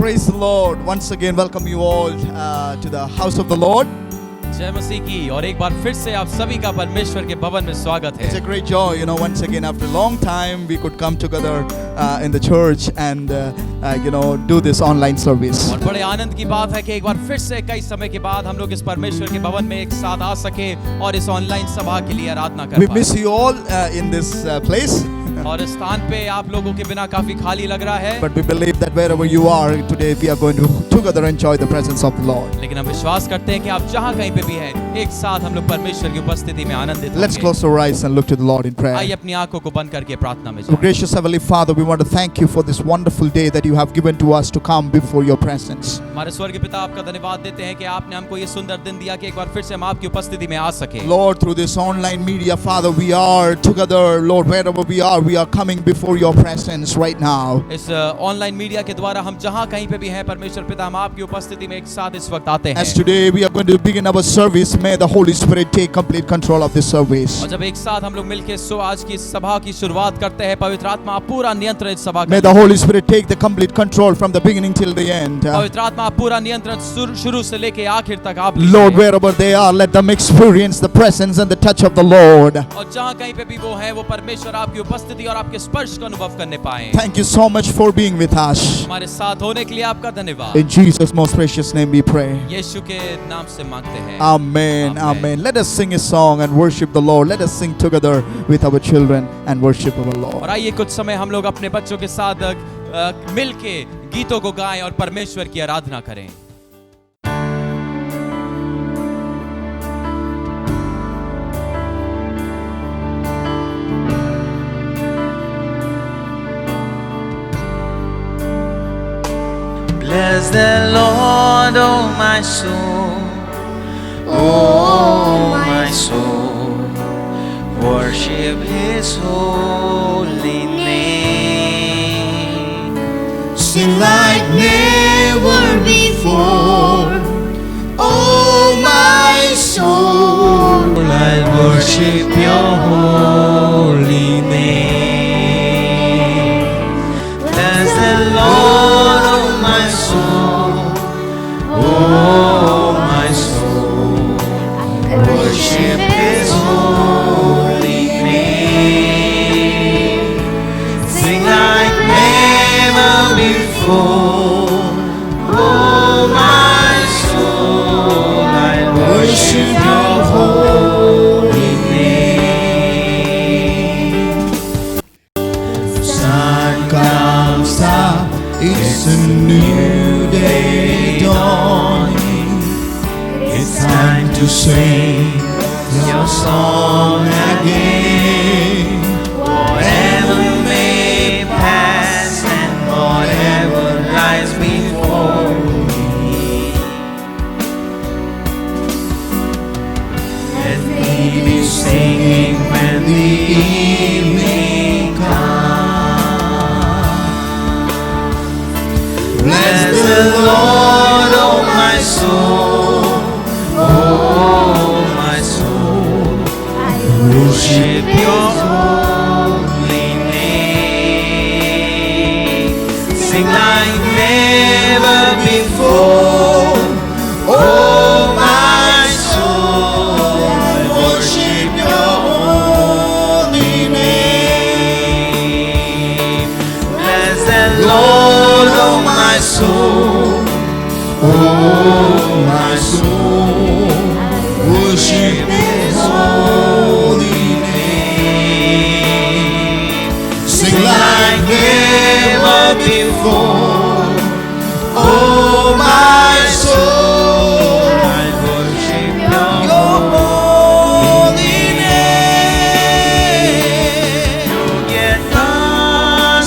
Praise the Lord. Once again, welcome you all to the house of the Lord. जय मसीह की और एक बार फिर से आप सभी का परमेश्वर के भवन में स्वागत It's a है। great joy, once again after a long time we could come together in the church and do this online service. और बड़े आनंद की बात है कि एक बार फिर से कई समय के बाद हम लोग इस परमेश्वर के भवन में एक साथ आ सके और इस ऑनलाइन सभा के लिए आराधना कर We पाए। miss you all in this place. और इस स्थान पे आप लोगों के बिना काफी खाली लग रहा है। But we believe that wherever you are today, we are going to together enjoy the presence of the Lord. लेकिन हम विश्वास करते हैं कि आप जहाँ कहीं पे भी हैं, एक साथ हम लोग परमेश्वर की उपस्थिति में आनंदित Let's होंगे। close our eyes and look to the Lord in prayer. आइए अपनी आंखों को बंद करके प्रार्थना में So, जाएं। gracious Heavenly Father, we want to thank you for this wonderful day that you have given to us to come before your presence. हमारे स्वर्गीय पिता आपका धन्यवाद देते हैं कि आपने हमको ये सुंदर दिन दिया कि एक बार फिर से हम आपकी उपस्थिति में आ सके। Lord, through this online media, Father, we are together, Lord, wherever we are coming before your presence right now. इस ऑनलाइन मीडिया के द्वारा हम जहां कहीं पे भी हैं परमेश्वर पिता हम आपकी उपस्थिति में एक साथ इस वक्त आते हैं। As today we are going to begin our service, may the Holy Spirit take complete control of this service. और जब एक साथ हम लोग मिलके आज की सभा की शुरुआत करते हैं, पवित्र आत्मा आप पूरा नियंत्रण इस सभा May the Holy Spirit take the complete control from the beginning till the end. पवित्र आत्मा आप पूरा नियंत्रण शुरू से लेके आखिर तक आप Lord, wherever they are, let them experience the presence and the touch of the Lord. और जहां कहीं पे भी वो है वो परमेश्वर आपकी उपस्थिति और आपके स्पर्श का अनुभव करने पाए। Thank you so much for being with us. हमारे साथ होने के लिए आपका धन्यवाद। In Jesus' most precious name we pray. यीशु के नाम से मांगते हैं। Amen. Amen. Let us sing a song and worship the Lord. Let us sing together with our children and worship our Lord. और आइए कुछ समय हम लोग अपने बच्चों के साथ मिलके गीतों को गाएं और परमेश्वर की आराधना करें। Bless the Lord, oh my soul, oh my soul, worship His holy name. Sing like never before, oh my soul. I worship Your holy name. Bless the Lord, oh my soul, oh my soul, worship His holy name. Sing like never before, oh my soul, I worship Your holy name. Sun comes up, it's a new day dawning. It's time to sing Your song again. Whatever may pass and whatever lies before me, let me be singing when the evening comes. Bless the Lord, oh my soul, oh my soul, worship Your holy name. Sing like never before, oh my soul, worship Your holy name. Bless the Lord, oh my soul, oh my soul, worship His holy name. Sing like never before, oh my soul, I worship Your holy name. योग्यता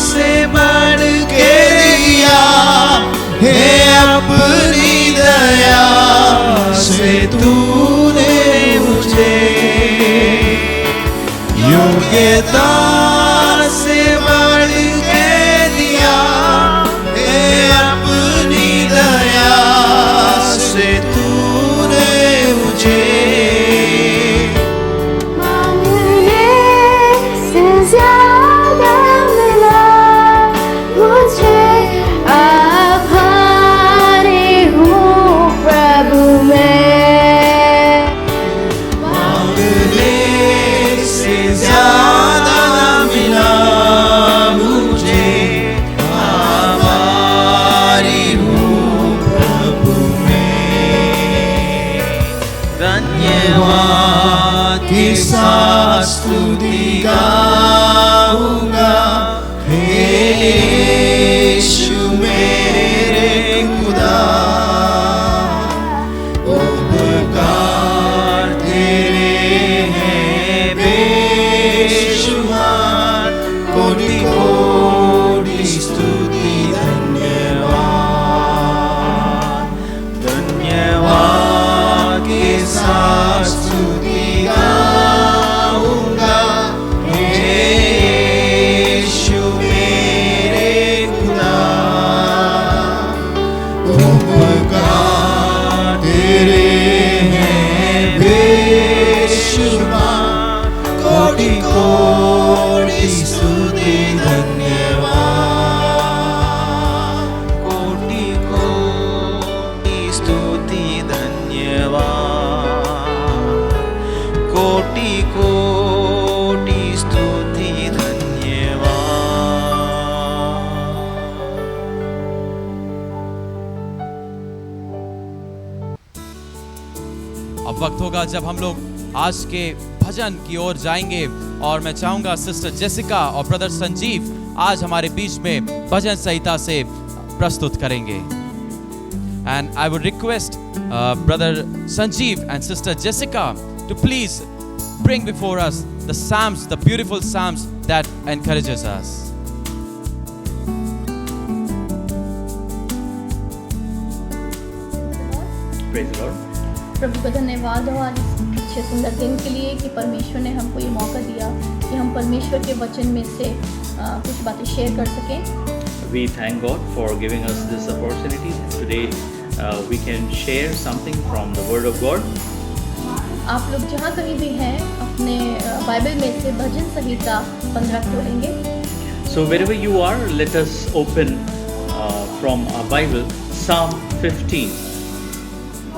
से बढ़ के दिया है अपनी दया से तूने मुझे, योग्यता से बढ़ के दिया है अपनी दया से तूने मुझे। मांगने से ज्यादा मिला मुझे अब ज्यादा ना मिला मुझे, आभारी हूँ प्रभु में। धन्यवाद के साथ स्तुति गाऊंगा, हे यीशु मेरे खुदा। उपकार तेरे हैं बेशुमार, कोटि कोटि स्तुति धन्यवाद। धन्यवाद के साथ स्तुति गाऊंगा, हे यीशु मेरे खुदा। उपकार तेरे हैं बेशुमार, कोटि कोटि स्तुति धन्यवाद। कोटि कोटि स्तुति धन्यवाद। कोटि कोटि स्तुति धन्यवाद। अब वक्त होगा जब हम लोग आज के भजन की ओर जाएंगे और मैं चाहूंगा सिस्टर जेसिका और ब्रदर संजीव आज हमारे बीच में भजन संहिता से प्रस्तुत करेंगे। And I would request brother Sanjeev and sister Jessica to please bring before us the psalms, the beautiful psalms that encourages us. Praise the Lord. प्रभु का धन्यवाद हो आज इस अच्छे सुंदर दिन के लिए कि परमेश्वर ने हमको ये मौका दिया कि हम परमेश्वर के वचन में से कुछ बातें शेयर कर सकें। We thank God for giving us this opportunity. Today we can share something from the Word of God. आप लोग जहाँ कहीं भी हैं अपने बाइबल में से भजन संहिता 15 खोलेंगे। So wherever you are, let us open from our Bible Psalm 15.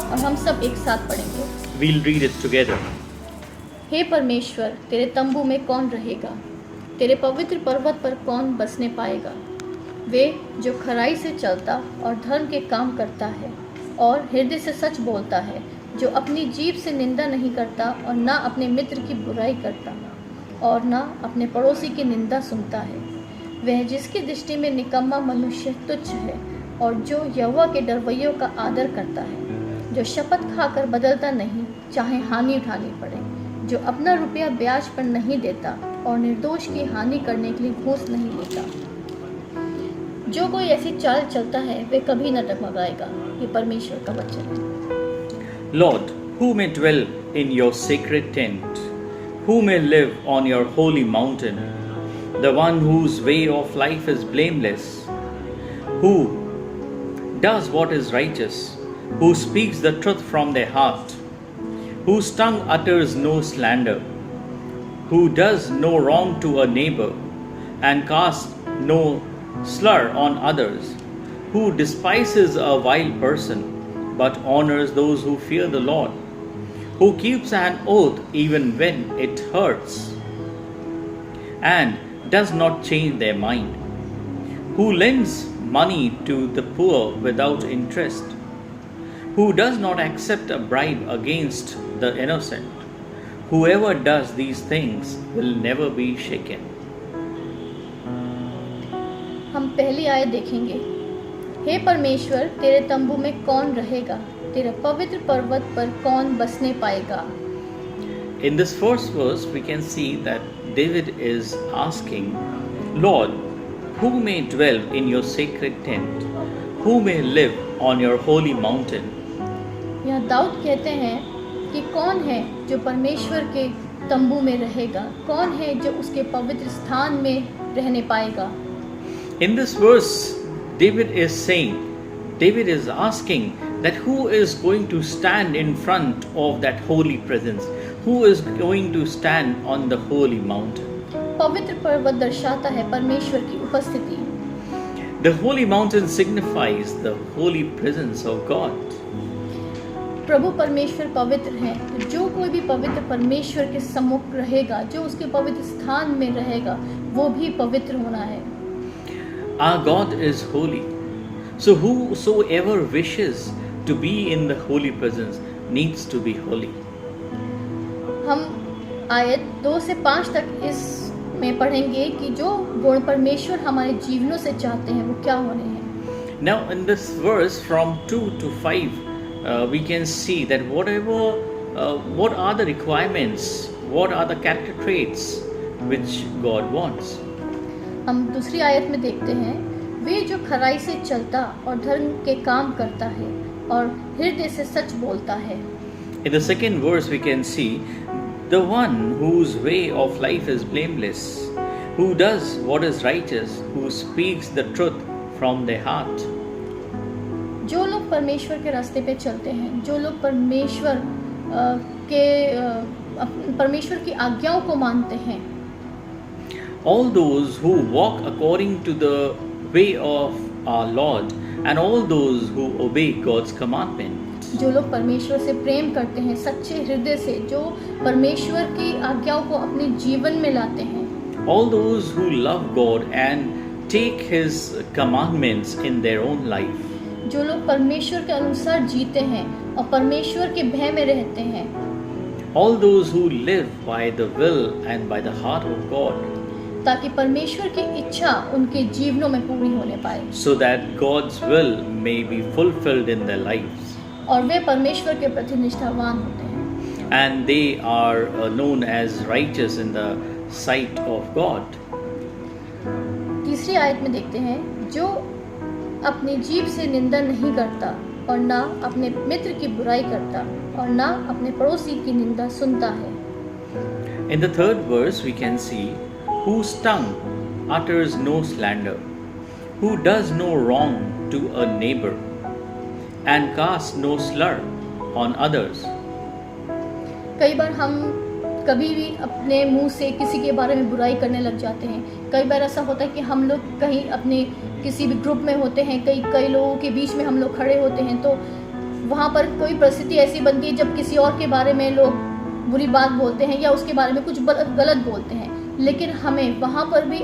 और हम सब एक साथ पढ़ेंगे। We'll read it together. हे परमेश्वर, तेरे तंबू में कौन रहेगा? तेरे पवित्र पर्वत पर कौन बसने पाएगा? वे जो खराई से चलता और धर्म के काम करता है और हृदय से सच बोलता है, जो अपनी जीभ से निंदा नहीं करता और ना अपने मित्र की बुराई करता और ना अपने पड़ोसी की निंदा सुनता है। वह जिसकी दृष्टि में निकम्मा मनुष्य तुच्छ है और जो यहोवा के डरवैयों का आदर करता है, जो शपथ खाकर बदलता नहीं चाहे हानि उठानी पड़े, जो अपना रुपया ब्याज पर नहीं देता और निर्दोष की हानि करने के लिए घूस नहीं लेता। जो कोई ऐसी चाल चलता है वे कभी न डगमगाएगा। ये परमेश्वर का वचन है। Lord, who may dwell in your sacred tent? Who may live on your holy mountain? The one whose way of life is blameless, who does what is righteous, who speaks the truth from their heart, whose tongue utters no slander, who does no wrong to a neighbor and casts no slur on others, who despises a vile person but honors those who fear the Lord, who keeps an oath even when it hurts and does not change their mind, who lends money to the poor without interest, who does not accept a bribe against the innocent. Whoever does these things will never be shaken. हम पहली आयत देखेंगे। हे परमेश्वर, तेरे तंबू में कौन रहेगा? तेरे पवित्र पर्वत पर कौन बसने पाएगा? In this first verse, we can see that David is asking, Lord, who may dwell in your sacred tent? Who may live on your holy mountain? यहाँ दाऊद कहते हैं कि कौन है जो परमेश्वर के तंबू में रहेगा? कौन है जो उसके पवित्र स्थान में रहने पाएगा? In this verse, David is asking that who is going to stand in front of that holy presence? Who is going to stand on the holy mountain? पवित्र पर्वत दर्शाता है परमेश्वर की उपस्थिति। The holy mountain signifies the holy presence of God. प्रभु परमेश्वर पवित्र हैं, तो जो कोई भी पवित्र परमेश्वर के सम्मुख रहेगा, जो उसके पवित्र स्थान में रहेगा, वो भी पवित्र होना है। Our God is holy. So whosoever wishes to be in the holy presence needs to be holy. हम आयत 2 से 5 तक इसमें पढ़ेंगे कि जो गुण परमेश्वर हमारे जीवनों से चाहते हैं वो क्या होने हैं। Now in this verse from 2 to 5 we can see that what are the requirements, what are the character traits which God wants. हम दूसरी आयत में देखते हैं, वे जो खराई से चलता और धर्म के काम करता है और हृदय से सच बोलता है। In the second verse we can see the one whose way of life is blameless, who does what is righteous, who speaks the truth from their heart. जो लोग परमेश्वर के रास्ते पे चलते हैं, जो लोग परमेश्वर की आज्ञाओं को मानते हैं, all those who walk according to the way of our Lord and all those who obey God's commandment. जो लोग परमेश्वर से प्रेम करते हैं सच्चे हृदय से, जो परमेश्वर की आज्ञाओं को अपने जीवन में लाते हैं, all those who love God and take His commandments in their own life. जो लोग परमेश्वर के अनुसार जीते हैं और परमेश्वर के भय में रहते हैं, all those who live by the will and by the heart of God, ताकि परमेश्वर की इच्छा उनके जीवनों में पूरी होने पाए, so that God's will may be fulfilled in their lives. और वे परमेश्वर के प्रति निष्ठावान होते हैं, And they are known as righteous in the sight of God. तीसरी आयत में देखते हैं, जो अपनी जीभ से निंदा नहीं करता और ना अपने मित्र की बुराई करता और ना अपने पड़ोसी की निंदा सुनता है। In the third verse we can see, whose tongue utters no slander, who does no wrong to a neighbor, and casts no slur on others. कई बार हम कभी भी अपने मुंह से किसी के बारे में बुराई करने लग जाते हैं। कई बार ऐसा होता है कि हम लोग कहीं अपने किसी भी ग्रुप में होते हैं, कई लोगों के बीच में हम लोग खड़े होते हैं, तो वहाँ पर कोई परिस्थिति ऐसी बनती है जब किसी और के बारे में लोग बुरी बात बोलते हैं या उसके बारे में कुछ गलत बोलते हैं, लेकिन हमें वहाँ पर भी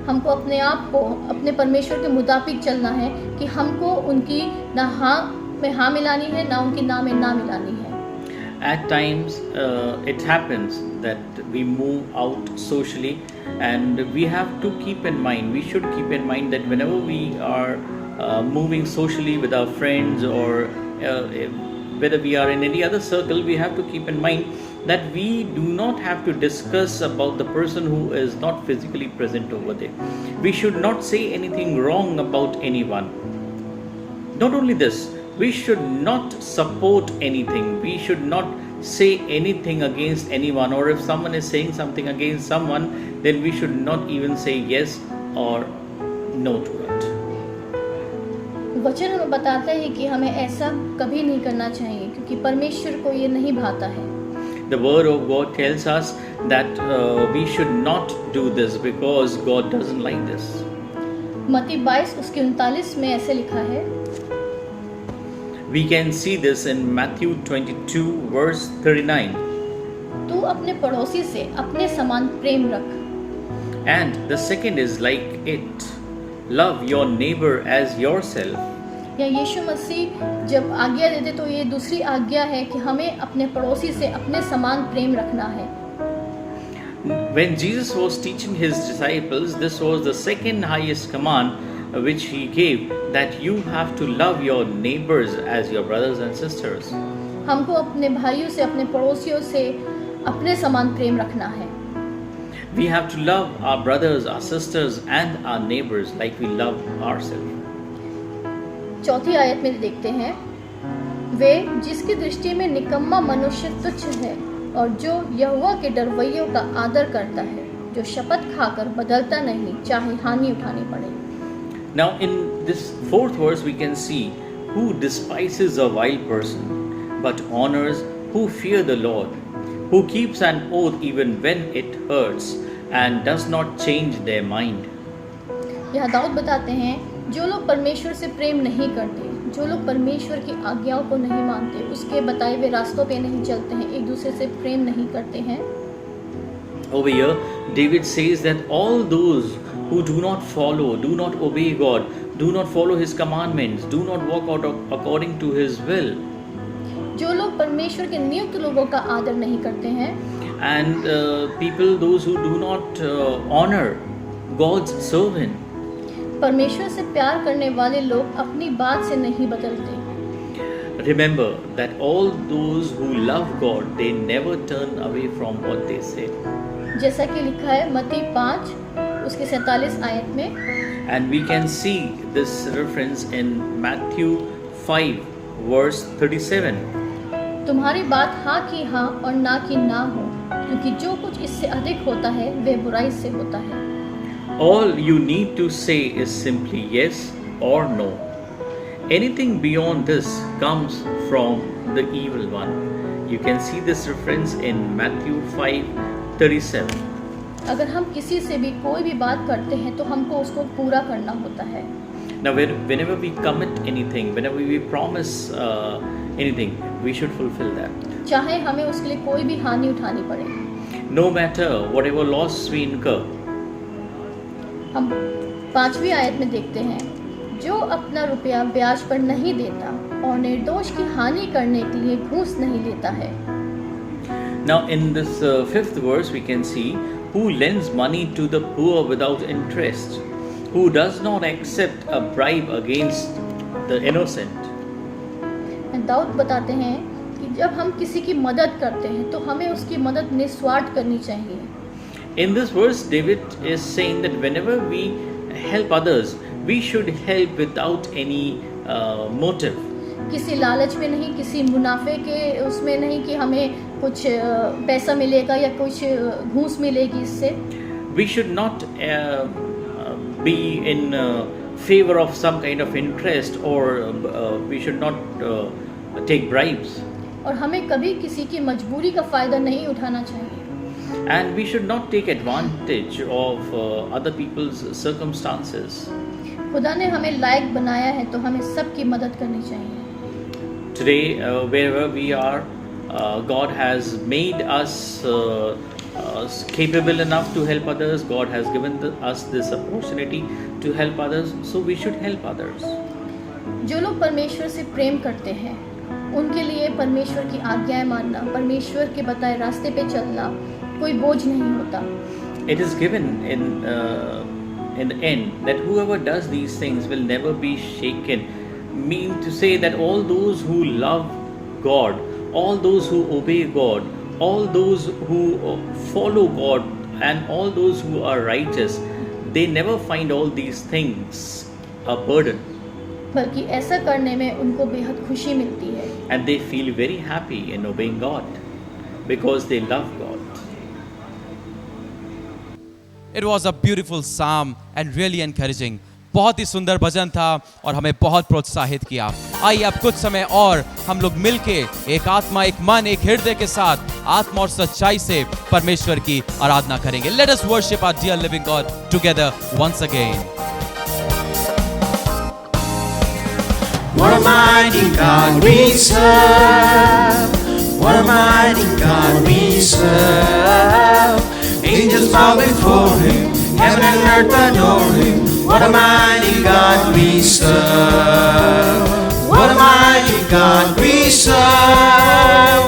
हमको अपने आप को अपने परमेश्वर के मुताबिक चलना है कि हमको उनकी ना हाँ में हाँ मिलानी है, ना उनकी ना में ना मिलानी है। At times it happens that we move out socially, and we have to keep in mind, we should keep in mind that whenever we are moving socially with our friends or whether we are in any other circle, we have to keep in mind that we do not have to discuss about the person who is not physically present over there. We should not say anything wrong about anyone. Not only this, we should not support anything. We should not say anything against anyone, or if someone is saying something against someone, then we should not even say yes or no to it. वचन हमें बताता है कि हमें ऐसा कभी नहीं करना चाहिए, क्योंकि परमेश्वर को ये नहीं भाता है। The word of God tells us that we should not do this because God doesn't like this. मत्ती 22:39 में ऐसे लिखा है। We can see this in Matthew 22 verse 39. तू अपने पड़ोसी से अपने समान प्रेम रख। And the second is like it. Love your neighbor as yourself. या यीशु मसीह जब आज्ञा देते तो ये दूसरी आज्ञा है कि हमें अपने पड़ोसी से अपने समान प्रेम रखना है। When Jesus was teaching his disciples, this was the second highest command which he gave, that you have to love your neighbors as your brothers and sisters. हमको अपने भाइयों से, अपने पड़ोसियों से अपने समान प्रेम रखना है। We have to love our brothers, our sisters and our neighbors like we love ourselves. चौथी आयत में देखते हैं, वे जिसकी दृष्टि में निकम्मा मनुष्य तुच्छ है और जो यहोवा के डरवैयों का आदर करता है, जो शपथ खाकर बदलता नहीं, चाहे हानि उठानी पड़े। Now in this fourth verse we can see who despises a vile person but honors who fear the Lord, who keeps an oath even when it hurts and does not change their mind. यह दाऊद बताते हैं, जो लोग परमेश्वर से प्रेम नहीं करते, जो लोग परमेश्वर की आज्ञाओं को नहीं मानते, उसके बताए हुए रास्तों पे नहीं चलते हैं, एक दूसरे से प्रेम नहीं करते हैं, over here, David says that all those who do not follow, do not obey God, do not follow His commandments, do not walk out according to His will, जो लोग परमेश्वर के नियुक्त लोगों का आदर नहीं करते हैं, and people, those who do not honor God's servant. परमेश्वर से प्यार करने वाले लोग अपनी बात से नहीं बदलते। Remember that all those who love God, they never turn away from what they say. जैसा कि लिखा है मत्ती 5 उसके 47 आयत में, And we can see this reference in Matthew 5 verse 37. तुम्हारी बात हाँ की हाँ और ना की ना हो, क्योंकि जो कुछ इससे अधिक होता है वह बुराई से होता है। All you need to say is simply yes or no. Anything beyond this comes from the evil one. You can see this reference in Matthew 5:37. अगर हम किसी से भी कोई भी बात करते हैं तो हमको उसको पूरा करना होता है। Now, whenever we commit anything, whenever we promise anything, we should fulfill that. चाहे हमें उसके लिए कोई भी हानि उठानी पड़े। No matter whatever loss we incur. हम 5वीं आयत में देखते हैं, जो अपना रुपया ब्याज पर नहीं देता और निर्दोष की हानि करने के लिए घूस नहीं लेता है। Now, in this 5th verse, we can see who lends money to the poor without interest, who does not accept a bribe against the innocent. Dawood बताते हैं कि जब हम किसी की मदद करते हैं तो हमें उसकी मदद निस्वार्थ करनी चाहिए। In this verse, David is saying that whenever we help others, we should help without any motive. किसी लालच में नहीं, किसी मुनाफे के उसमें नहीं कि हमें कुछ पैसा मिलेगा या कुछ घूस मिलेगी इससे। We should not be in favor of some kind of interest, or we should not take bribes. और हमें कभी किसी की मजबूरी का फ़ायदा नहीं उठाना चाहिए। And we should not take advantage of other people's circumstances. खुदा ने हमें लायक बनाया है तो हमें सबकी मदद करनी चाहिए। Today, wherever we are, God has made us capable enough to help others. God has given us this opportunity to help others, so we should help others. जो लोग परमेश्वर से प्रेम करते हैं, उनके लिए परमेश्वर की आज्ञाएं मानना, परमेश्वर के बताए रास्ते पे चलना कोई बोझ नहीं होता। It is given in the end that whoever does these things will never be shaken. Mean to say that all those who love God, all those who obey God, all those who follow God, and all those who are righteous, they never find all these things a burden. बल्कि ऐसा करने में उनको बेहद खुशी मिलती है। And they feel very happy in obeying God because they love God. It was a beautiful psalm and really encouraging. बहुत ही सुंदर भजन था और हमें बहुत प्रोत्साहित किया। आइए अब कुछ समय और हम लोग मिलके एक आत्मा, एक मन, एक हृदय के साथ आत्मा और सच्चाई से परमेश्वर की आराधना करेंगे। Let us worship our dear living God together once again. What a mighty God we serve. What a mighty God we serve. Angels bow before Him, heaven and earth adore Him. What a mighty God we serve. What a mighty God we serve.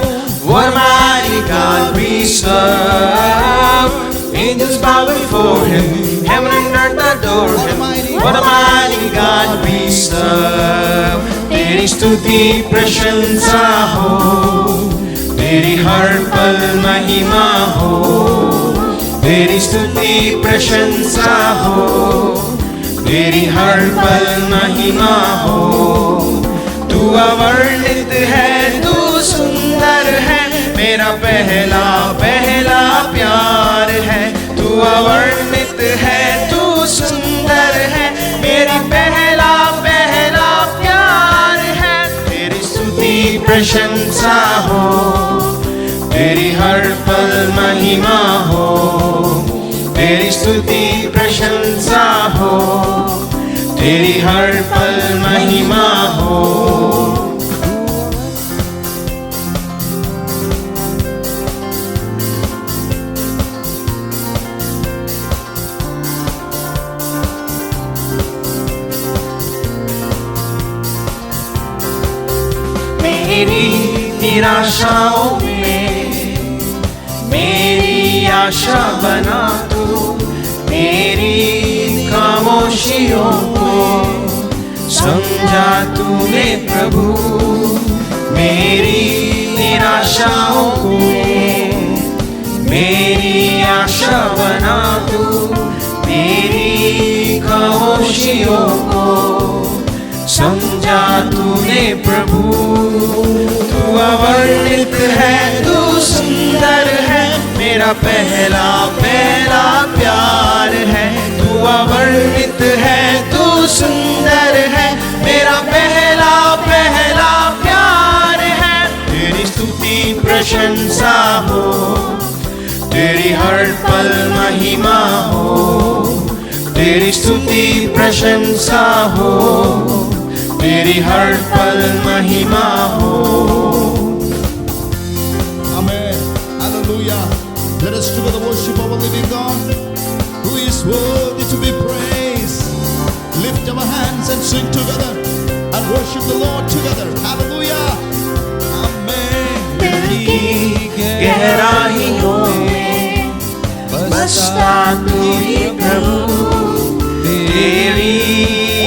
What a mighty God we serve. Angels bow before Him, heaven and earth adore Him. What a mighty God we serve. तेरी स्तुति प्रशंसा हो, तेरी हर पल महिमा हो, तेरी स्तुति प्रशंसा हो, तेरी हर पल महिमा हो। तू अवर्णित है, तू सुंदर है, मेरा पहला पहला प्यार है। तू अवर्णित है, तू सुंदर है, मेरी पहला पहला प्यार है। तेरी स्तुति प्रशंसा हो, तेरी हर पल महिमा हो, तेरी स्तुति प्रशंसा हो, तेरी हर पल महिमा हो। निराशाओं में मेरी आशा बना तू, मेरी खामोशियों को समझा तूने प्रभु, मेरी निराशाओं को मेरी आशा बना तू, मेरी खामोशियों को समझा तूने प्रभु। तू अवर्णित है, तू सुंदर है, मेरा पहला पहला प्यार है। तू अवर्णित है, तू सुंदर है, मेरा पहला पहला प्यार है। तेरी स्तुति प्रशंसा हो, तेरी हर पल महिमा हो, तेरी स्तुति प्रशंसा हो, तेरी हर पल महिमा हो। Amen. Hallelujah. Let us together worship our living God, who is worthy to be praised. Lift our hands and sing together and worship the Lord together. Hallelujah. Amen. दिल की गहराइयों में बसता तू ही प्रभु, तेरी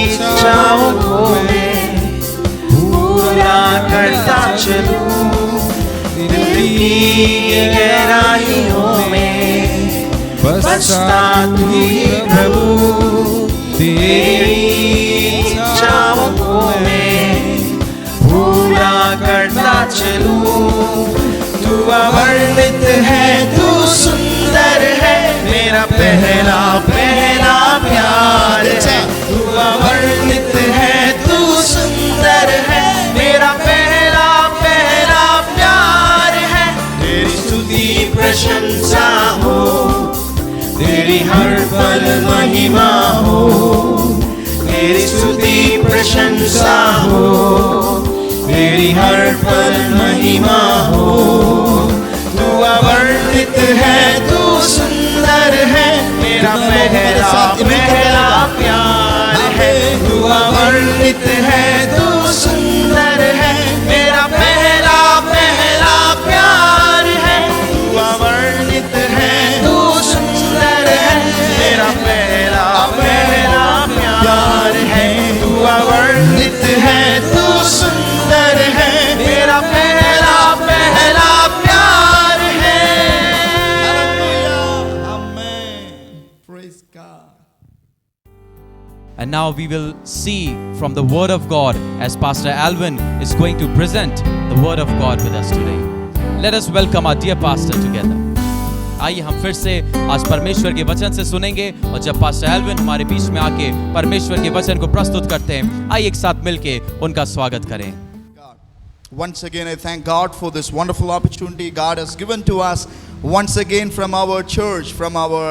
इच्छाओं को मैं पूरा करता चलूं। दिल की गहराइयों में बसता तू ही प्रभु, तेरी इच्छाओं को मैं पूरा करता चलूं। तू अवर्णित है, तू सुंदर है, मेरा पहला पहला प्यार है। तू अवर्णित है, तू सुंदर है, मेरा पहला पहला प्यार है। तेरी स्तुति प्रशंसा हो, तेरी हर पल महिमा हो, तेरी स्तुति प्रशंसा हो, तेरी हर पल महिमा हो। तू अवर्णित है, तू सुंदर है, मेरा पहला पहला प्यार है। तू अवर्णित है, तू सुंदर है, मेरा पहला पहला प्यार है। तू अवर्णित है, तू सुंदर है, मेरा पहला पहला प्यार है। तू अवर्णित है, तू सुंदर है, मेरा पहला पहला प्यार है। Hallelujah. Amen. Praise God. And now we will see from the Word of God as Pastor Alvin is going to present the Word of God with us today. Let us welcome our dear pastor together. आइए हम फिर से आज परमेश्वर के वचन से सुनेंगे, और जब पास्टर एल्विन हमारे बीच में आके परमेश्वर के वचन को प्रस्तुत करते हैं, आइए एक साथ मिलके उनका स्वागत करें। Once again, I thank God for this wonderful opportunity God has given to us once again from our church, from our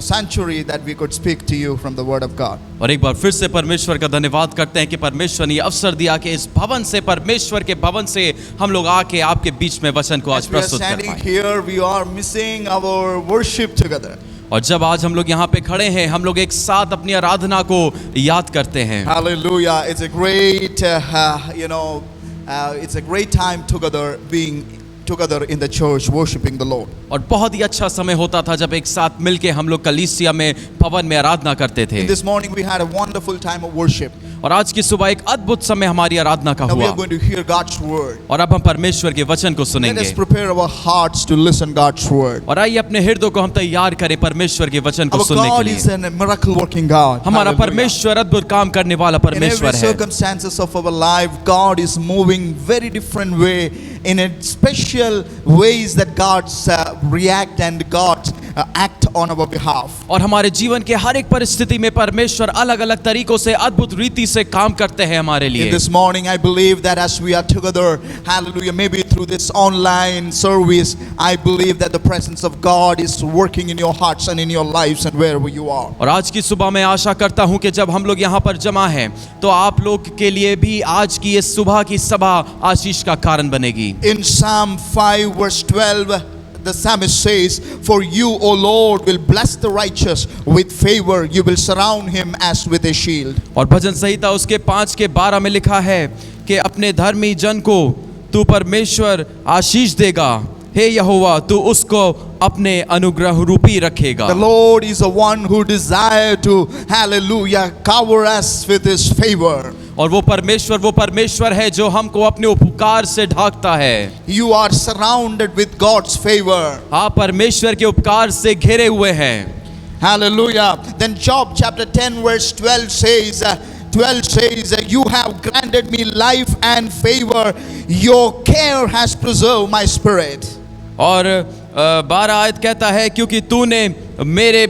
sanctuary, that we could speak to you from the Word of God. और एक बार फिर से परमेश्वर का धन्यवाद करते हैं कि परमेश्वर ने ये अवसर दिया कि इस भवन से, परमेश्वर के भवन से हम लोग आके आपके बीच में वचन को आज As we are प्रस्तुत कर standing पाएं। here, we are missing our worship together. और जब आज हम लोग यहाँ पे खड़े हैं, हम लोग एक साथ अपनी आराधना को याद करते हैं। Hallelujah! It's a great, it's a great time together, being together in the church, worshiping the Lord. और बहुत ही अच्छा समय होता था जब एक साथ मिलके हम लोग कलीसिया में, भवन में आराधना करते थे। This morning we had a wonderful time of worship. और आज की सुबह एक अद्भुत समय हमारी आराधना का Now we हुआ, are going to hear God's word. और अब हम परमेश्वर के वचन को Let सुनेंगे। us prepare our hearts to listen God's word. और आइए अपने हृदय को हम तैयार करें परमेश्वर के वचन को Our सुनने के God लिए। is a miracle working God. हमारा Hallelujah. परमेश्वर अद्भुत काम करने वाला In every परमेश्वर है। circumstances of our life, God is moving very different way, in a special ways that God react and God act on our behalf. और हमारे जीवन के हर एक परिस्थिति में परमेश्वर अलग अलग तरीकों से, अद्भुत रीति से काम करते हैं हमारे In लिए। this morning, I believe that as we are together, hallelujah, maybe through this online service, I believe that the presence of God is working in your hearts and in your lives and wherever you are. और आज की सुबह मैं आशा करता हूं कि जब हम लोग यहाँ पर जमा हैं, तो आप लोग के लिए भी आज की ये सुबह की सभा आशीष का कारण बनेगी। In Psalm 5 verse 12, the psalmist says, "For you, O Lord, will bless the righteous with favor. You will surround him as with a shield." और भजन संहिता उसके 5 के 12 में लिखा है कि अपने धर्मी जन को तू परमेश्वर आशीष देगा, हे यहोवा तू उसको अपने अनुग्रह रूपी रखेगा। The Lord is the one who desire to, hallelujah, cover us with His favor. और वो परमेश्वर है जो हमको अपने उपकार से ढाकता है। You are surrounded with God's favor. आप परमेश्वर के उपकार से घिरे हुए हैं। Hallelujah. Then Job chapter 10 verse 12 says, you have granted me life and favor. Your care has preserved my spirit. और 12 आयत कहता है, क्योंकि तूने मेरे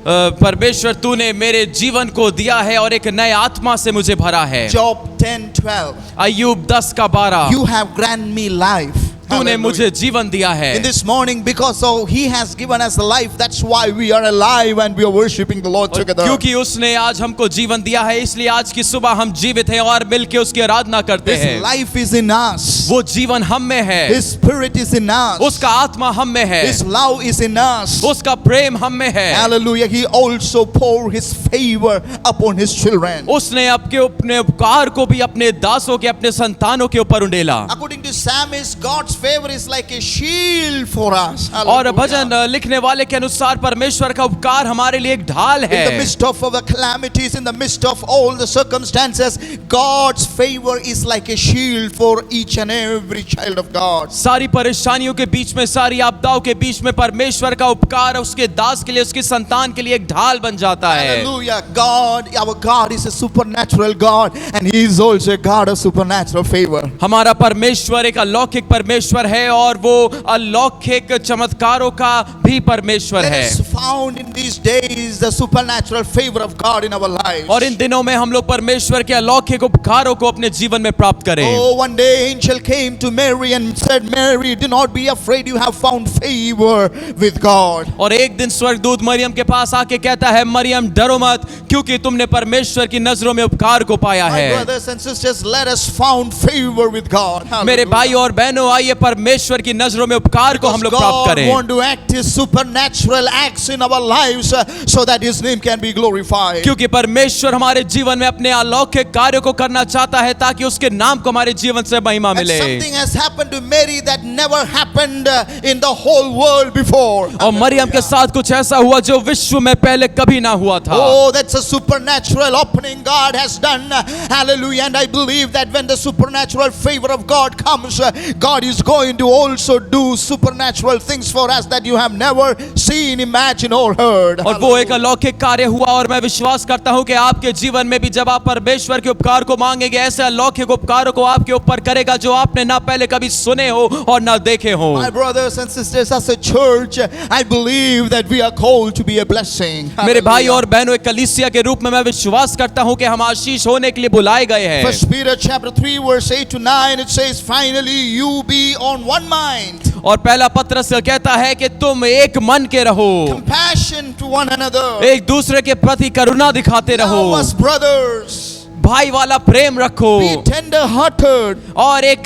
परमेश्वर तूने मेरे जीवन को दिया है और एक नए आत्मा से मुझे भरा है। Job 10:12. Ayyub 10:12। You have granted me life. तूने मुझे जीवन दिया है। In this morning, because He has given us life, that's why we are alive and we are worshiping the Lord together. क्योंकि उसने आज हमको जीवन दिया है, इसलिए आज की सुबह हम जीवित हैं और मिलके उसकी आराधना करते His हैं। life is in us. वो जीवन हम में है, His spirit is in us. उसका आत्मा हम में है, His love is in us. उसका प्रेम हम में है। Hallelujah. He also poured His favor upon His children. उसने अपने उपकार को भी अपने दासों के, अपने संतानों के ऊपर उंडेला। According to Psalmist, God's favor is like a shield for us. और भजन लिखने वाले के अनुसार परमेश्वर का उपकार हमारे लिए एक ढाल है। In the midst of our calamities, in the midst of all the circumstances, God's favor is like a shield for each and every child of God. सारी परेशानियों के बीच में, सारी आपदाओं के बीच में परमेश्वर का उपकार उसके दास के लिए, उसकी संतान के लिए एक ढाल बन जाता है। Hallelujah. God, our God is a supernatural God and He is also a God of supernatural favor. हमारा परमेश्वर एक अलौकिक परमेश्वर है और वो अलौकिक चमत्कारों का भी परमेश्वर Let है। us found in these days the supernatural favor of God in our lives. और इन दिनों में हम लोग परमेश्वर के अलौकिक उपकारों को अपने जीवन में प्राप्त करें। Oh, one day angel came to Mary and said, Mary, do not be afraid, you have found favor with God. और एक दिन स्वर्गदूत मरियम के पास आके कहता है, मरियम डरो मत, क्योंकि तुमने परमेश्वर की नजरों में उपकार को पाया My है। brothers and sisters, let us found favor with God. मेरे भाई और बहनों, आइए परमेश्वर की नजरों में उपकार को हम लोग प्राप्त God करें। want to act His supernatural acts in our lives so that His name can be glorified. क्योंकि परमेश्वर हमारे जीवन में अपने अलौकिक कार्यों को करना चाहता है ताकि उसके नाम को हमारे जीवन से महिमा And मिले। something has happened to Mary that never happened in the whole world before. और मरियम के साथ कुछ ऐसा हुआ जो विश्व में पहले कभी ना हुआ था। Oh, that's a supernatural opening God has done. Hallelujah. And I believe that when the supernatural favor of God comes, God is going to also do supernatural things for us that you have never seen, imagined or heard. और वो एक अलौकिक कार्य हुआ और मैं विश्वास करता हूं कि आपके जीवन में भी जब आप परमेश्वर के उपकार को मांगेंगे, ऐसे अलौकिक उपकारों को आपके ऊपर करेगा जो आपने ना पहले कभी सुने हो और ना देखे हो। My brothers and sisters, as a church, I believe that we are called to be a blessing. मेरे भाई और बहनों, एक कलीसिया के रूप में मैं विश्वास करता हूं कि हम आशीष होने के लिए बुलाए गए हैं। First Peter chapter 3 verse 8 to 9, it says, finally you be on one mind. और पहला पत्रस कहता है कि तुम एक मन के रहो, Compassion to one another. एक दूसरे के प्रति करुणा दिखाते रहो, Love us, brothers. भाई वाला प्रेम रखो, Be tender hearted. और एक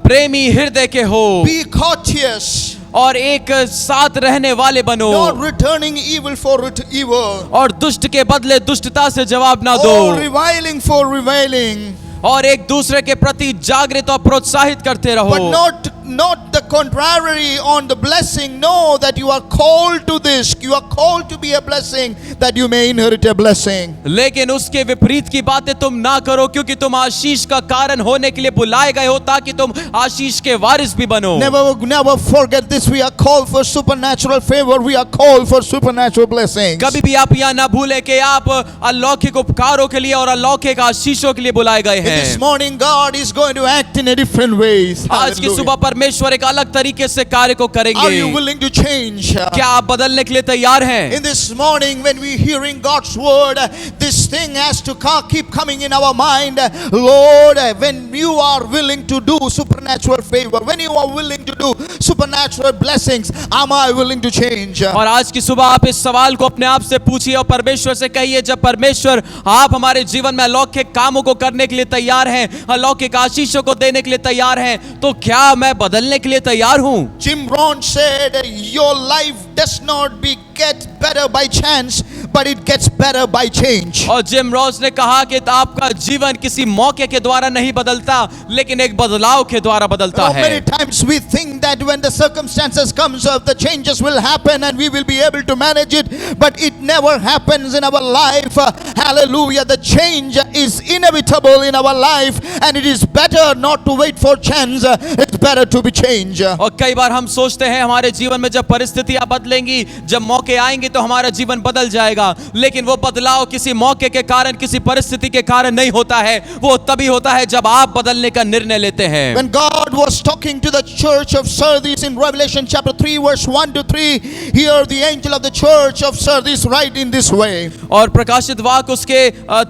प्रेमी हृदय के हो, Be courteous. और एक साथ रहने वाले बनो, Not returning evil for evil. और दुष्ट के बदले दुष्टता से जवाब ना दो, Or reviling for reviling. और एक दूसरे के प्रति जागृत और प्रोत्साहित करते रहो। But not the contrary on the blessing. Know that you are called to this. You are called to be a blessing that you may inherit a blessing. लेकिन उसके विपरीत की बातें तुम ना करो, क्योंकि तुम आशीष का कारण होने के लिए बुलाए गए हो ताकि तुम आशीष के वारिस भी बनो। Never forget this. We are called for supernatural favor. We are called for supernatural blessings. कभी भी आप यह ना भूले कि आप अलौकिक उपकारों के लिए और अलौकिक आशीषों के लिए बुलाए गए हैं। This morning God is going to act in a different ways. आज की सुबह परमेश्वर एक अलग तरीके से कार्य को Are you करेंगे। willing to change? क्या आप बदलने के लिए तैयार हैं? In this morning when we hearing God's word, this thing has to keep coming in our mind. Lord, when you are willing to do supernatural favor, when you are willing to do supernatural blessings, am I willing to change? और आज की सुबह आप इस सवाल को अपने आप से पूछिए और परमेश्वर से कहिए, जब परमेश्वर आप हमारे जीवन में अलौकिक कामों को करने के लिए तैयार हैं, अलौकिक आशीषों को देने के लिए तैयार हैं, तो क्या मैं बदलने के लिए तैयार हूं? Jim Rohn said, your life does not get better by chance, but it gets better by change. और जिम रॉस ने कहा कि आपका जीवन किसी मौके के द्वारा नहीं बदलता, लेकिन एक बदलाव के द्वारा बदलता है। Many times we think that when the circumstances comes up, the changes will happen and we will be able to manage it, but it never happens in our life. Hallelujah. The change is inevitable in our life, and it is better not to wait for chance. It's better to be changed. और कई बार हम सोचते हैं हमारे जीवन में जब परिस्थितियां बदलेंगी, जब मौके आएंगे तो हमारा जीवन बदल जाएगा, लेकिन वो बदलाव किसी मौके के कारण, किसी परिस्थिति के कारण नहीं होता है। वो तभी होता है जब आप बदलने का निर्णय लेते हैं। When God was talking to the church of Sardis in Revelation chapter 3 verse 1 to 3, here the angel of the church of Sardis write in this way. और प्रकाशित वाक्य उसके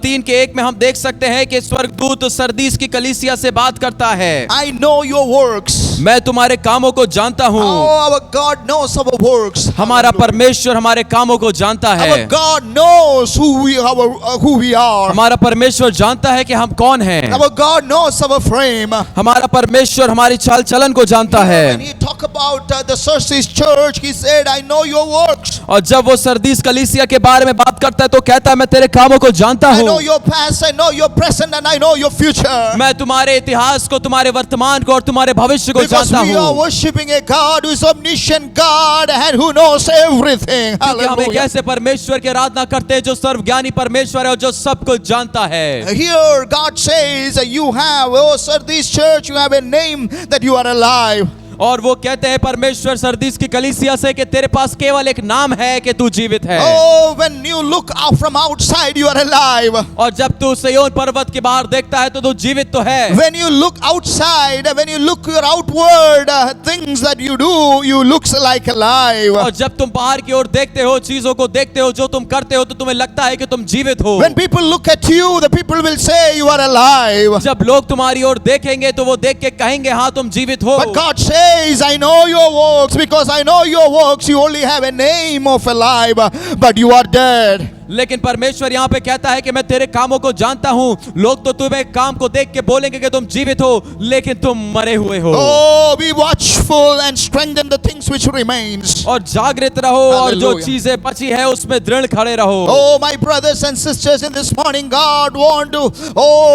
3:1 में हम देख सकते हैं कि स्वर्गदूत सरदीस की कलीसिया से बात करता है। I know your works. मैं तुम्हारे कामों को जानता हूँ। Oh, our God knows our works. हमारा परमेश्वर हमारे कामों को जानता है। Our God knows who we are. हमारा परमेश्वर जानता है कि हम कौन हैं। Our God knows our frame. हमारा परमेश्वर हमारी चाल चलन को जानता है। When he talk about the Sardis church, he said, I know your works. और जब वो सरदीस कलीसिया के बारे में बात करता है तो कहता है मैं तेरे कामों को जानता I know हूँ। your past, I know your present, and I know your future. मैं तुम्हारे इतिहास को, तुम्हारे वर्तमान को और तुम्हारे भविष्य को Because जानता we are हूँ। worshiping a God who is omniscient God and who knows everything. क्योंकि हम एक Hallelujah. ऐसे परमेश्वर की आराधना करते हैं जो सर्वज्ञानी परमेश्वर है और जो सब कुछ जानता है। Here God says you have, oh Sardis church, you have a name that you are alive. और वो कहते हैं परमेश्वर सरदीस की कलीसिया से कि तेरे पास केवल एक नाम है कि तू जीवित है। Oh, when you look out from outside, you are alive. और जब तू सिय्योन पर्वत के बाहर देखता है तो तू जीवित तो है। When you look outside, when you look your outward things that you do, you looks like alive. और जब तुम बाहर की ओर देखते हो, चीजों को देखते हो, जो तुम करते हो, तो तुम्हें लगता है कि तुम जीवित हो। When people look at you, the people will say you are alive. जब लोग तुम्हारी ओर देखेंगे तो वो देख के कहेंगे हाँ तुम जीवित हो। But God says, I know your works. Because I know your works, you only have a name of alive, but you are dead. लेकिन परमेश्वर यहाँ पे कहता है कि मैं तेरे कामों को जानता हूँ। लोग तो तुम्हें काम को देख के बोलेंगे कि तुम जीवित हो, लेकिन तुम मरे हुए हो। Oh, be watchful and strengthen the things which remains. और जागृत रहो और जो Hallelujah. चीजें बची है उसमें दृढ़ खड़े रहो। Oh, my brothers and sisters, in this morning, God want to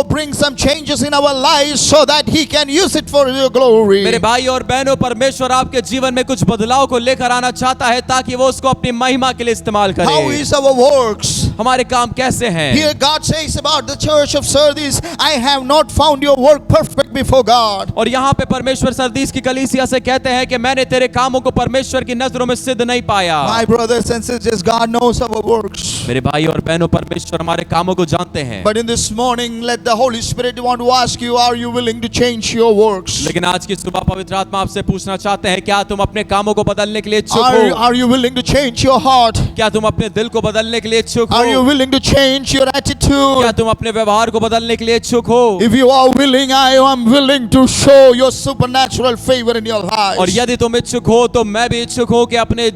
bring some changes in our lives so that He can use it for your glory. मेरे भाई और बहनों, परमेश्वर आपके जीवन में कुछ बदलाव को लेकर आना चाहता है ताकि वो उसको अपनी महिमा के लिए इस्तेमाल How करे। is our works? हमारे काम कैसे हैं? Here God says about the church of Sardis, I have not found your work perfect before God. और यहाँ पे परमेश्वर सरदीस की कलीसिया से कहते हैं कि मैंने तेरे कामों को परमेश्वर की नजरों में सिद्ध नहीं पाया। My brothers and sisters, God knows our works. मेरे भाई और बहनों, परमेश्वर हमारे कामों को जानते हैं। But in this morning, let the Holy Spirit want to ask you, are you willing to change your works? लेकिन आज की सुबह पवित्र आत्मा आपसे पूछना चाहते हैं, क्या तुम अपने कामों को बदलने के लिए इच्छुक हो? Are you willing to change your heart? क्या तुम अपने दिल को बदलने के लिए इच्छुक Are you हो? willing to change your क्या attitude? तुम अपने व्यवहार को बदलने के लिए इच्छुक हो? If you are willing, I am willing to show your supernatural favor in your और lives. यदि तुम इच्छुक हो तो मैं भी इच्छुक हूं कि अपने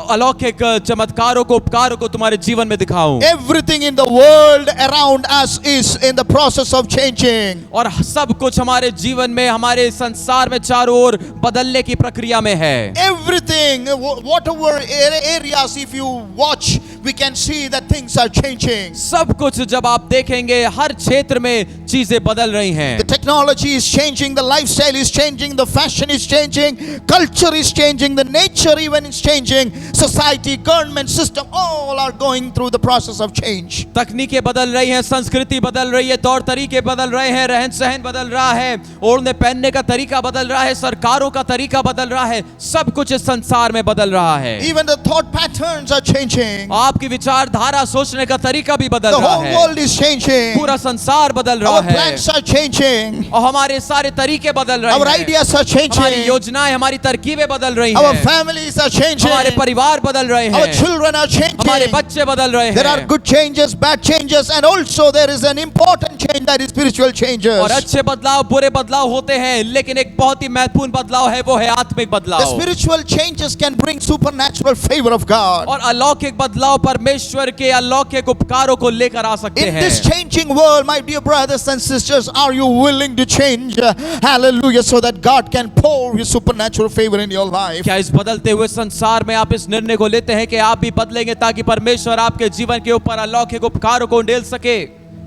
अलौकिक चमत्कारों को, उपकारों को तुम्हारे जीवन में दिखाऊं। Everything in the world around us is in the process of changing. और सब कुछ हमारे जीवन में, हमारे संसार में चारों ओर बदलने की प्रक्रिया में है। Everything, whatever areas, if you watch, we can see that things are changing. सब कुछ जब आप देखेंगे, हर क्षेत्र में चीजें बदल रही हैं। The technology is changing, the lifestyle is changing, the fashion is changing, culture is changing, the nature even is changing, society, government system, all are going through the process of change. तकनीकें बदल रही हैं, संस्कृति बदल रही है, तौर तरीके बदल रहे हैं, रहन सहन बदल रहा है, ओढ़ने पहनने का तरीका बदल रहा है, सरकारों का तरीका बदल रहा है, सब कुछ इस संसार में बदल रहा है। Even the thought patterns are changing. आपकी विचारधारा, सोचने का तरीका भी बदल The रहा whole है। world is changing. पूरा संसार बदल रहा Our है plans are changing. और हमारे सारे तरीके बदल रहे Our हैं। ideas are हमारी changing. योजनाएं, हमारी तरकीबें बदल रही Our हैं। families are changing. हमारे परिवार बदल रहे Our हैं, children are हमारे changing. बच्चे बदल रहे There are हैं। good changes, bad changes, and also there is an important change, that is spiritual changes. और अच्छे बदलाव, बुरे बदलाव होते हैं, लेकिन एक बहुत ही महत्वपूर्ण बदलाव है, वो है आत्मिक The बदलाव। spiritual changes can bring supernatural favor of God. और अलौकिक बदलाव परमेश्वर के अलौकिक उपकारों को लेकर आ सकते In हैं। this changing world, my dear brothers and sisters, are you willing to change? Hallelujah, so that God can pour His supernatural favor in your life. क्या इस बदलते हुए संसार में आप इस निर्णय को लेते हैं कि आप भी बदलेंगे ताकि परमेश्वर आपके जीवन के ऊपर अलौकिक उपकारों को ढेल सके?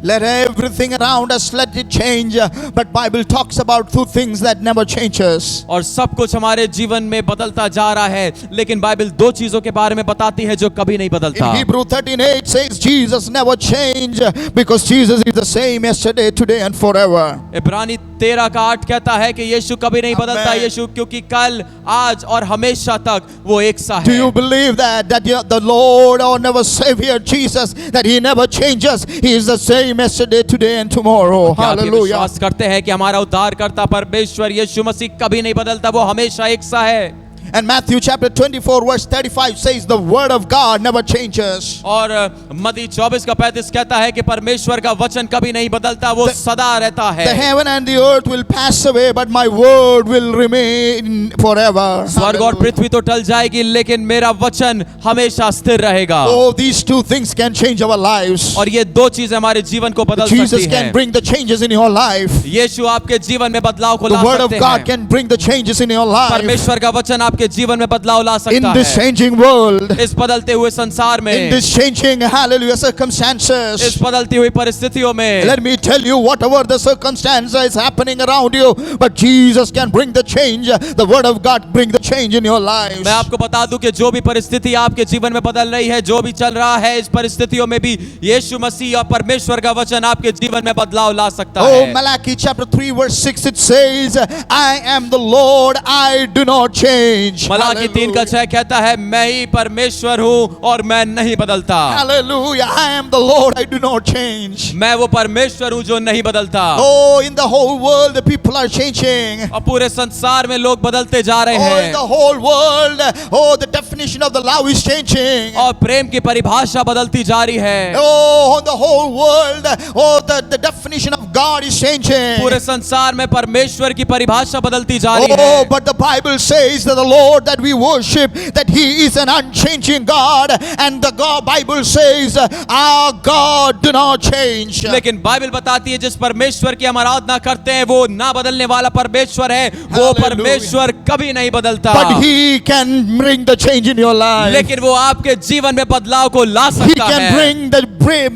Let everything around us, let it change. But Bible talks about two things that never changes. और सब कुछ हमारे जीवन में बदलता जा रहा है, लेकिन बाइबल दो चीजों के बारे में बताती है जो कभी नहीं बदलता। In Hebrew 13:8 says Jesus never changed because Jesus is the same yesterday, today and forever. इब्रानी 13:8 कहता है कि यीशु कभी नहीं बदलता, Amen. यीशु क्योंकि कल, आज और हमेशा तक वो एक सा Do है। you believe that the Lord, our never Savior Jesus, that He never changes? He is the same yesterday, today and tomorrow. क्या आप ये Hallelujah. विश्वास करते हैं कि हमारा उद्धारकर्ता परमेश्वर यीशु मसीह कभी नहीं बदलता, वो हमेशा एक सा है? And Matthew chapter 24 verse 35 says the word of God never changes. और मत्ती 24:35 कहता है कि परमेश्वर का वचन कभी नहीं बदलता, वो सदा रहता है। The heaven and the earth will pass away, but my word will remain forever. स्वर्ग और पृथ्वी तो टल जाएगी, लेकिन मेरा वचन हमेशा स्थिर रहेगा। Oh, these two things can change our lives. और ये दो चीजें हमारे जीवन को बदल Jesus सकती can हैं। bring the changes in your life. यीशु आपके जीवन में बदलाव को The ला word of सकते God हैं। can bring the changes in your life. परमेश्वर का वचन आपके जीवन में बदलाव ला In सकता this है। changing world, इस बदलते हुए संसार in में, this changing, hallelujah, इस circumstances. बदलती हुई परिस्थितियों में, Let me tell you, whatever the circumstance is happening around you, but Jesus can bring the change. The word of God bring the change in your lives. मैं आपको बता दूं कि जो भी परिस्थिति आपके जीवन में बदल रही है, जो भी चल रहा है, इस परिस्थितियों में भी यीशु मसीह और परमेश्वर का वचन आपके जीवन में बदलाव ला सकता Oh, है। Malachi chapter 3 verse 6 it says, I am the Lord, I do not change. Malachi 3:6 कहता है, मैं ही परमेश्वर हूँ और मैं नहीं बदलता। Hallelujah. I am the Lord, I do not change. मैं वो परमेश्वर हूँ जो नहीं बदलता। Oh, in the whole world the people are changing. और पूरे संसार में लोग बदलते जा रहे Oh, in हैं, the whole world, oh, the definition of the love is changing. और प्रेम की परिभाषा बदलती जा रही है। Oh, in the whole world, oh, the definition of God is changing. पूरे संसार में परमेश्वर की परिभाषा बदलती जा रही Oh, है। but the Bible says that the Lord that we worship, that He is an unchanging God, and the Bible says our God do not change. लेकिन बाइबल बताती है जिस परमेश्वर की हम आराधना करते हैं वो ना बदलने वाला परमेश्वर है, वो Hallelujah. परमेश्वर कभी नहीं बदलता। But He can bring the change in your life. लेकिन वो आपके जीवन में बदलाव को ला He सकता can है। bring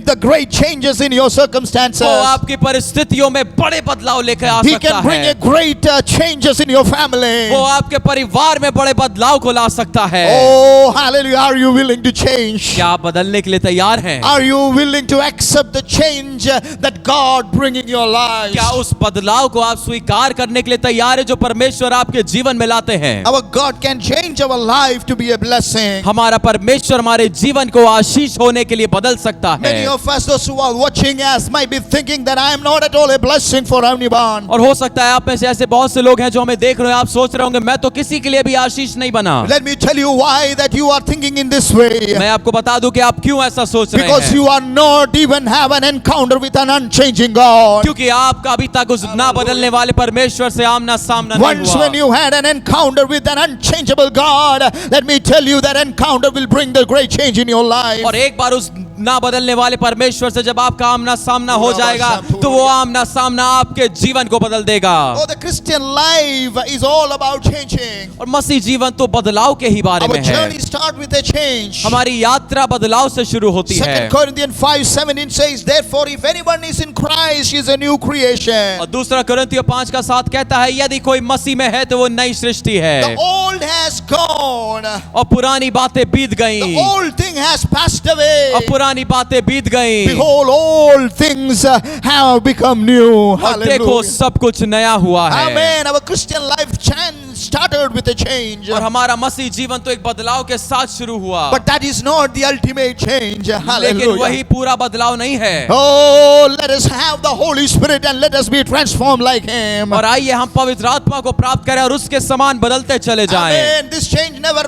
the great changes in your circumstances. वो आपकी परिस्थितियों में बड़े बदलाव लेकर आ He सकता can bring है। a great changes in your family. वो आपके परिवार में बड़े बदलाव को ला सकता है। Oh, hallelujah. Are you willing to change? क्या आप बदलने के लिए तैयार हैं? Are you willing to accept the change that God bring in your lives? क्या उस बदलाव को आप स्वीकार करने के लिए तैयार है जो परमेश्वर आपके जीवन में लाते हैं? Our God can change our life to be a blessing. हमारा परमेश्वर हमारे जीवन को आशीष होने के लिए बदल सकता है। Many of us, those who are watching us, might be thinking that I am not at all a blessing for anyone. और हो सकता है आप में से ऐसे बहुत से लोग हैं जो हमें देख रहे हैं, आप सोच रहे होंगे मैं तो किसी के लिए भी आशीष नहीं बना। Let me tell you why that you are thinking in this way. मैं आपको बता दूं कि आप क्यों ऐसा सोच रहे Because हैं। you are not even have an encounter with an unchanging God. क्योंकि आपका अभी तक उस ना बदलने वाले परमेश्वर से आमना सामना नहीं Once हुआ। when you had an encounter with an unchangeable God, let me tell you that encounter will bring the great change in your life. और एक बार उस ना बदलने वाले परमेश्वर से जब आपका आमना सामना हो जाएगा तो वो आमना सामना आपके जीवन को बदल देगा। Oh, the Christian life is all about changing. और मसीह जीवन तो बदलाव के ही बारे Our में है। journey starts with a change. हमारी यात्रा बदलाव से शुरू होती है। 2 Corinthians 5:17 says, therefore, if anyone is in Christ, he is a new creation. और दूसरा कुरिन्थियों 5:7 कहता है यदि कोई मसीह में है तो वो नई सृष्टि है The old has gone. और पुरानी बातें बीत The गईं। old thing has passed away. और पुरानी बातें बीत गईं। Behold, all things have become new. और देखो Hallelujah. सब कुछ नया हुआ है। Amen. Our Christian life started with a change. और हमारा मसीह जीवन तो एक बदलाव के साथ शुरू हुआ। But that is not the ultimate change. लेकिन Hallelujah. वही पूरा बदलाव नहीं है। Oh, let us have the Holy Spirit and let us be transformed like Him. और आइए हम पवित्र आत्मा को प्राप्त करें और उसके समान बदलते चले जाएं। Amen. This change never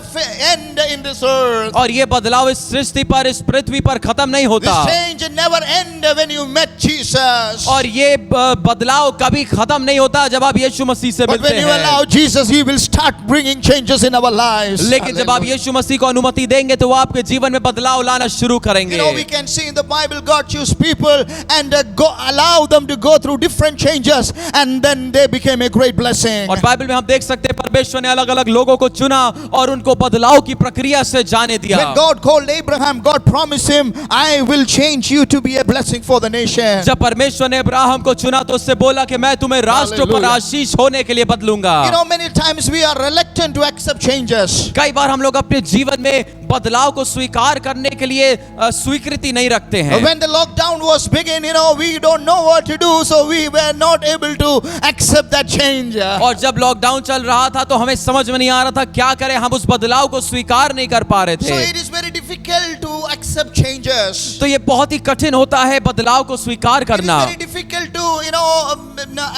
end in this earth. और ये बदलाव इस सृष्टि पर, इस पृथ्वी पर खत्म नहीं होता This change never end when you met Jesus. और ये बदलाव कभी खत्म नहीं होता जब आप यीशु मसीह से But मिलते when you हैं। allow Jesus, He will start bringing changes in our lives. लेकिन जब आप यीशु मसीह को अनुमति देंगे तो वो आपके जीवन में बदलाव लाना शुरू करेंगे। You know, we can see in the Bible, God choose people and allow them to go through different changes, and then they became a great blessing. और बाइबल में हम देख सकते हैं परमेश्वर ने अलग अलग लोगों को चुना और उनको बदलाव की प्रक्रिया से जाने दिया। When God called Abraham, God promised him, I will change you to be a blessing for the nation. जब परमेश्वर ने अब्राहम को चुना तो उससे बोला कि मैं तुम्हें राष्ट्र पर Hallelujah. आशीष होने के लिए बदलूंगा। You know, many times we are reluctant to accept changes. कई बार हम लोग अपने जीवन में बदलाव को स्वीकार करने के लिए स्वीकृति नहीं रखते हैं। When the lockdown was begin, you know, we don't know what to do, so we were not able to accept that change. और जब लॉकडाउन चल रहा था तो हमें समझ में नहीं आ रहा था क्या करें, हम उस बदलाव को स्वीकार नहीं कर पा रहे So थे। it is very difficult to accept changes. तो ये बहुत ही कठिन होता है बदलाव को स्वीकार It is करना very difficult to, you know,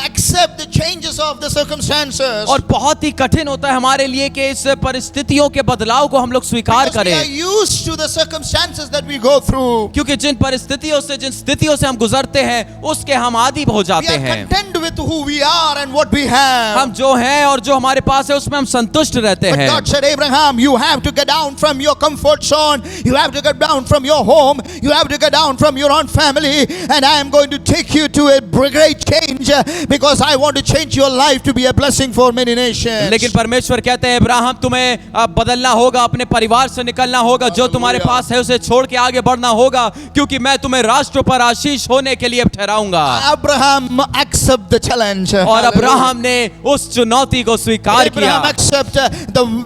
accept the changes of the circumstances. और बहुत ही कठिन होता है हमारे लिए कि इस परिस्थितियों के बदलाव को हम लोग स्वीकार Because we करें, are used to the circumstances that we go through. क्योंकि जिन परिस्थितियों से जिन स्थितियों से हम गुजरते हैं उसके हम आदी हो We जाते are हैं। content with who we are and what we have. हम जो हैं और जो हमारे पास है उसमें हम संतुष्ट रहते But हैं। God said, Abraham, you have to get down from your comfort zone. You have to get down from your home. You have to get down from your own family. And I am going to take you to a great change because I want to change your life to be a blessing for many nations. लेकिन परमेश्वर कहते हैं Abraham तुम्हें बदलना होगा, अपने परिवार से निकलना होगा, जो तुम्हारे पास है उसे छोड़ के आगे बढ़ना होगा, क्योंकि मैं तुम्हें राष्ट्रों पर आशीष होने के लिए ठहराऊंगा। Abraham accept the challenge. और अब्राहम ने उस चुनौती को स्वीकार किया Abraham accept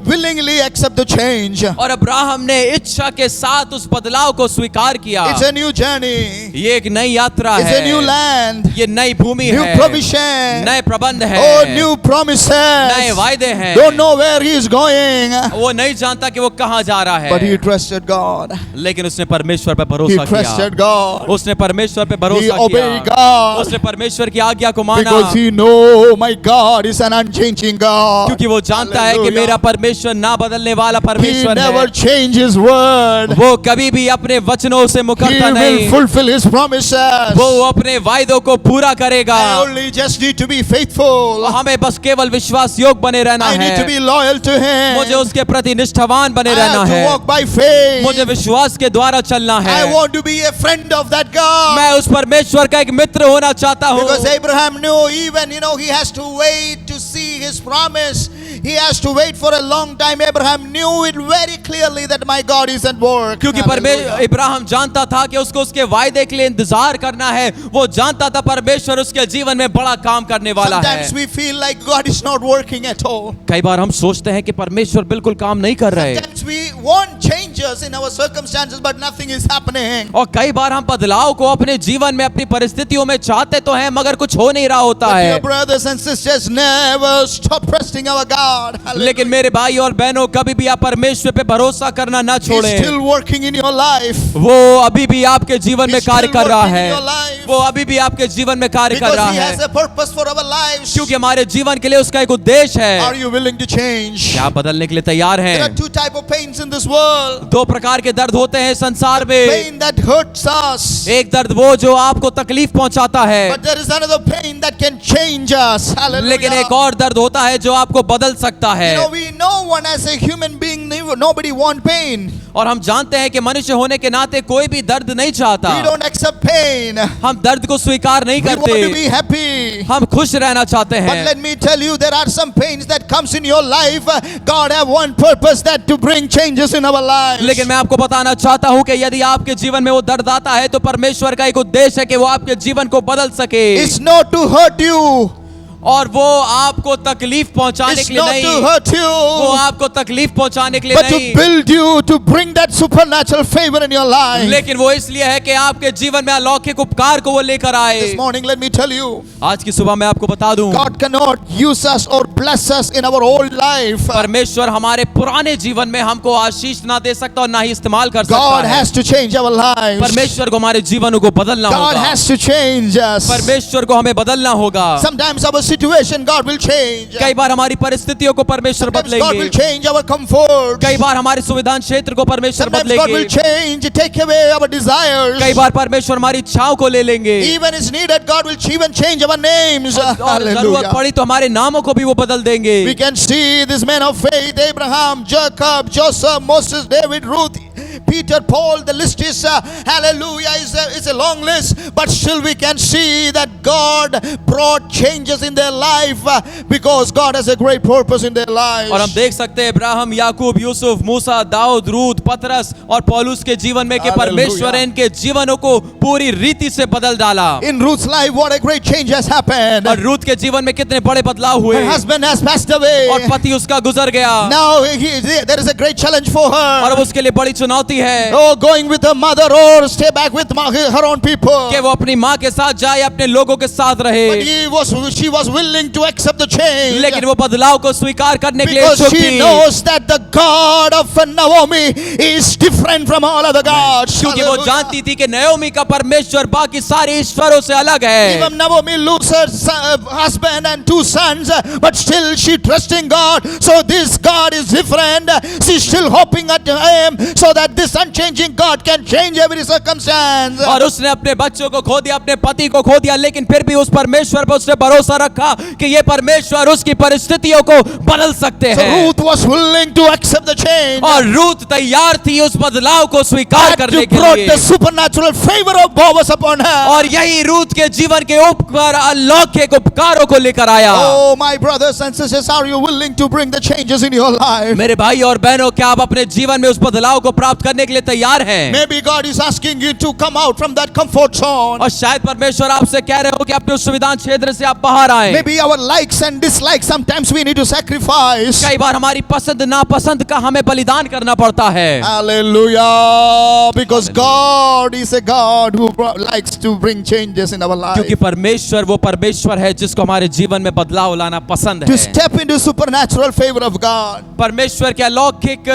willingly accept the change. और अब्राहम ने इच्छा के साथ उस बदलाव को स्वीकार किया। It's a new journey. ये एक नई यात्रा It's है, a new land. ये नई भूमि New है, provision. नए प्रबंध है, Oh, new promises. नए वायदे हैं। Don't know where he is going. वो नहीं जानता कि वो कहाँ जा रहा But he है, trusted God. लेकिन उसने परमेश्वर पर He भरोसा trusted किया। God. उसने परमेश्वर पे He भरोसा obeyed किया, God. उसने परमेश्वर की आज्ञा को माना, Because he know my God is an unchanging God. क्योंकि वो जानता है कि Hallelujah. मेरा परमेश्वर ना बदलने वाला He परमेश्वर never है। change his word. वो कभी भी अपने वचनों से He मुकरता will नहीं, fulfill his promises. वो अपने वायदों को पूरा करेगा। I only just need to be faithful. हमें बस केवल विश्वास योग बने रहना I need to है, be loyal to him. मुझे उसके प्रति निष्ठावान बने I रहना have to है, walk by faith. मुझे विश्वास के द्वारा चलना है। I want to be a friend of that God. मैं उस परमेश्वर का एक मित्र होना चाहता हूँ, Because Abraham knew even, he has to wait to see his promise. He has to wait for a long time. Abraham knew it very clearly that my God is at work. क्योंकि इब्राहिम जानता था कि उसको उसके वायदे के लिए इंतजार करना है। वो जानता था परमेश्वर उसके जीवन में बड़ा काम करने वाला है। Sometimes we feel like God is not working at all. कई बार हम सोचते हैं कि परमेश्वर बिल्कुल काम नहीं कर रहे, Sometimes we want changes in our circumstances, but nothing is happening. और कई बार हम बदलाव को अपने जीवन में अपनी परिस्थितियों में चाहते तो हैं मगर कुछ हो नहीं रहा होता But है। dear brothers and sisters, never stop trusting our God. लेकिन मेरे भाई और बहनों, कभी भी आप परमेश्वर पे भरोसा करना ना He's छोड़ें। still working in your life. वो अभी भी आपके जीवन में He's कार्य still कर रहा working in है, your life. वो अभी भी आपके जीवन में कार्य कर Because रहा He has है, a purpose for our lives. क्योंकि हमारे जीवन के लिए उसका एक उद्देश्य Are है। you willing to change? क्या आप बदलने के लिए तैयार There are हैं? two types of pains in this world. दो प्रकार के दर्द होते हैं संसार में। Pain that hurts us. एक दर्द वो जो आपको तकलीफ पहुंचाता है, But there is another pain that can change us. Hallelujah. लेकिन एक और दर्द होता है जो आपको बदल सकता है। We know one as a human being, nobody want pain. और हम जानते हैं कि मनुष्य होने के नाते कोई भी दर्द नहीं चाहता। We don't accept pain. हम दर्द को स्वीकार नहीं We want to करते, be happy. हम खुश रहना चाहते But हैं। let me tell you, there are some pains that comes in your life. God have one purpose, that to bring changes in our lives. लेकिन मैं आपको बताना चाहता हूं कि यदि आपके जीवन में वो दर्द आता है तो परमेश्वर का एक उद्देश्य है कि वो आपके जीवन को बदल सके, It's not to hurt you. और वो आपको तकलीफ पहुंचाने It's के लिए not to नहीं, hurt वो you, आपको तकलीफ पहुंचाने के लिए but to नहीं, build you, to bring that supernatural favor in your life. लेकिन वो इसलिए है कि आपके जीवन में अलौकिक उपकार को वो लेकर आए। This morning, let me tell you, आज की सुबह मैं आपको बता दूं, God cannot use us or bless us in our old life. परमेश्वर हमारे पुराने जीवन में हमको आशीष ना दे सकता और ना ही इस्तेमाल कर सकता God है। has to change our lives. परमेश्वर को हमारे जीवनों को बदलना God होगा, has to change us. परमेश्वर को हमें बदलना होगा। Sometimes our situation God will change. कई बार हमारी परिस्थितियों को परमेश्वर Sometimes God will बदलेंगे, change our comfort. कई बार हमारे सुविधान क्षेत्र को परमेश्वर Sometimes God will बदलेंगे, change, take away our desires. कई बार परमेश्वर हमारी इच्छाओं को ले लेंगे, Even is needed, God will even change our names. और जरूरत Hallelujah. पड़ी तो हमारे नामों को भी वो बदल देंगे. We can see this man of faith, Abraham, Jacob, Joseph, Moses, David, Ruth, Peter, Paul. The list is, hallelujah, is a long list. But still we can see that God brought changes in their life because God has a great purpose in their lives. और हम देख सकते हैं इब्राहिम, याकूब, यूसुफ, मूसा, दाऊद, रूत, पतरस और पौलुस के जीवन में कि Hallelujah. परमेश्वर ने इनके जीवनों को पूरी रीति से बदल डाला. In Ruth's life, what a great change has happened. और रूत के जीवन में कितने बड़े बदलाव हुए. Her husband has passed away. और पति उसका गुजर गया. Now there is a great challenge for और अब her. उसके लिए बड़ी चुनौती है Oh, going with her mother or stay back with her own people. कि वो अपनी माँ के साथ जाए, अपने लोगों के साथ रहे. But she was willing to accept the change. लेकिन वो बदलाव को स्वीकार करने के लिए Because इच्छुक she थी. knows that the God of Naomi is different from all other gods. क्योंकि वो Hallelujah. जानती थी कि नयोमी का परमेश्वर बाकी सारे ईश्वरों से अलग है. Even Naomi loses her husband and 2 sons, but still she trusting God. So this God is different. She's still hoping at him so that this unchanging God can change every circumstance. और उसने अपने बच्चों को खो दिया, अपने पति को खो दिया, लेकिन फिर भी उस परमेश्वर पर उसने भरोसा रखा कि ये परमेश्वर उसकी परिस्थितियों को बदल सकते So हैं. Ruth was willing to accept the change. और रूत तैयार थी उस बदलाव को स्वीकार That करने के brought लिए. the supernatural favor of Boaz upon her. और यही रूत के जीवन के उपकार, अलौकिक उपकारों को लेकर आया. Oh, my brothers and sisters, are you willing to bring the changes in your life? मेरे भाई और बहनों, क्या आप अपने जीवन में उस बदलाव को प्राप्त करने के लिए तैयार हैं? Maybe God is asking you to come out from that comfort zone. और शायद परमेश्वर आपसे कह रहे हो कि अपने उस सुविधान क्षेत्र से आप बाहर आए. Maybe our likes and dislikes, sometimes we need to sacrifice. कई बार हमारी पसंद नापसंद का हमें बलिदान करना पड़ता है. Hallelujah. Because God is a God who likes to bring changes in our life. क्योंकि परमेश्वर वो परमेश्वर है जिसको हमारे जीवन में बदलाव लाना पसंद To है. step into supernatural favor of God, परमेश्वर के अलौकिक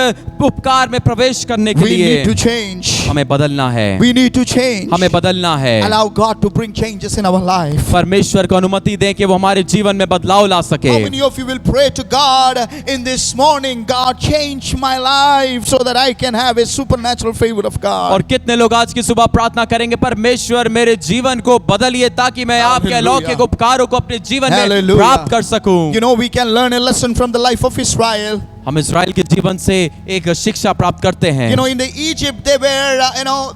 उपकार में प्रवेश करने के we need to लिए change. हमें बदलना है. We need to change. हमें बदलना है. Allow God to bring changes in our life. परमेश्वर को अनुमति दें कि वो हमारे जीवन में बदलाव ला सके. How many of you will pray to God in this morning, God, change my life so that I can have a supernatural favor of God? और कितने लोग आज की सुबह प्रार्थना करेंगे, परमेश्वर मेरे जीवन को बदलिए ताकि मैं आपके Hallelujah. अलौकिक उपकारों को अपने जीवन में Hallelujah. प्राप्त कर सकूं. You know, we can learn a lesson from the life of Israel. हम इस्राएल के जीवन से एक शिक्षा प्राप्त करते हैं. You know, in the Egypt, they were,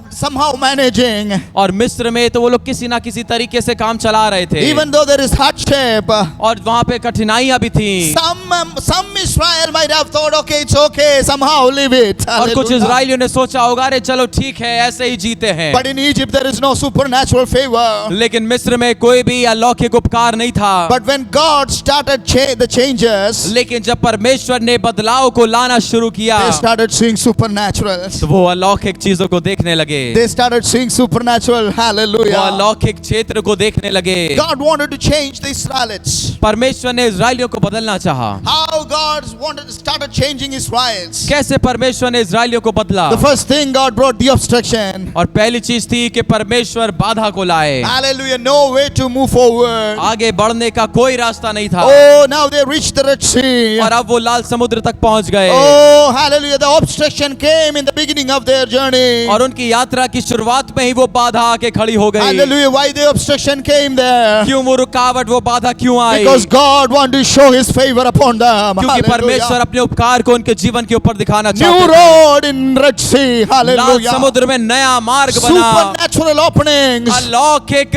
somehow managing. और मिस्र में तो वो लोग किसी ना किसी तरीके से काम चला रहे थे. Even though there is hardship, और वहाँ पे कठिनाइयां भी थी. some Israel might have thought, okay, it's okay, somehow live it. और कुछ Hallelujah. इजराइलियों ने सोचा होगा, अरे चलो ठीक है, ऐसे ही जीते हैं. But in Egypt, there is no supernatural favor. लेकिन मिस्र में कोई भी अलौकिक उपकार नहीं था. But when God started the changes, लेकिन जब परमेश्वर ने बदलाव को लाना शुरू किया, they started seeing supernatural. तो वो अलौकिक चीजों को देखने लगे. They started seeing supernatural. वो Hallelujah. अलौकिक क्षेत्र को देखने लगे. God wanted to change the Israelites. परमेश्वर ने इजराइलियों को बदलना चाहा. How God started changing Israelites. कैसे परमेश्वर ने इजराइलियों को बदला? The first thing, God brought the obstruction. और पहली चीज थी कि परमेश्वर बाधा को लाए. Hallelujah. No way to move forward. आगे बढ़ने का कोई रास्ता नहीं था. Oh, now they reached the Red Sea. और अब वो लाल समुद्र तक पहुंच गए. Oh, hallelujah. The obstruction came in the beginning of their journey. और उनकी यात्रा की शुरुआत में ही वो बाधा आके खड़ी हो गई. Hallelujah. Why the obstruction came there? क्यों वो रुकावट, वो बाधा क्यों आई? Because God wanted to show His favor upon them. क्योंकि परमेश्वर Hallelujah. अपने उपकार को उनके जीवन के ऊपर दिखाना New चाहते थे. road in Red Sea. Lal Hallelujah. समुद्र में नया मार्ग बना. Supernatural openings. अलौकिक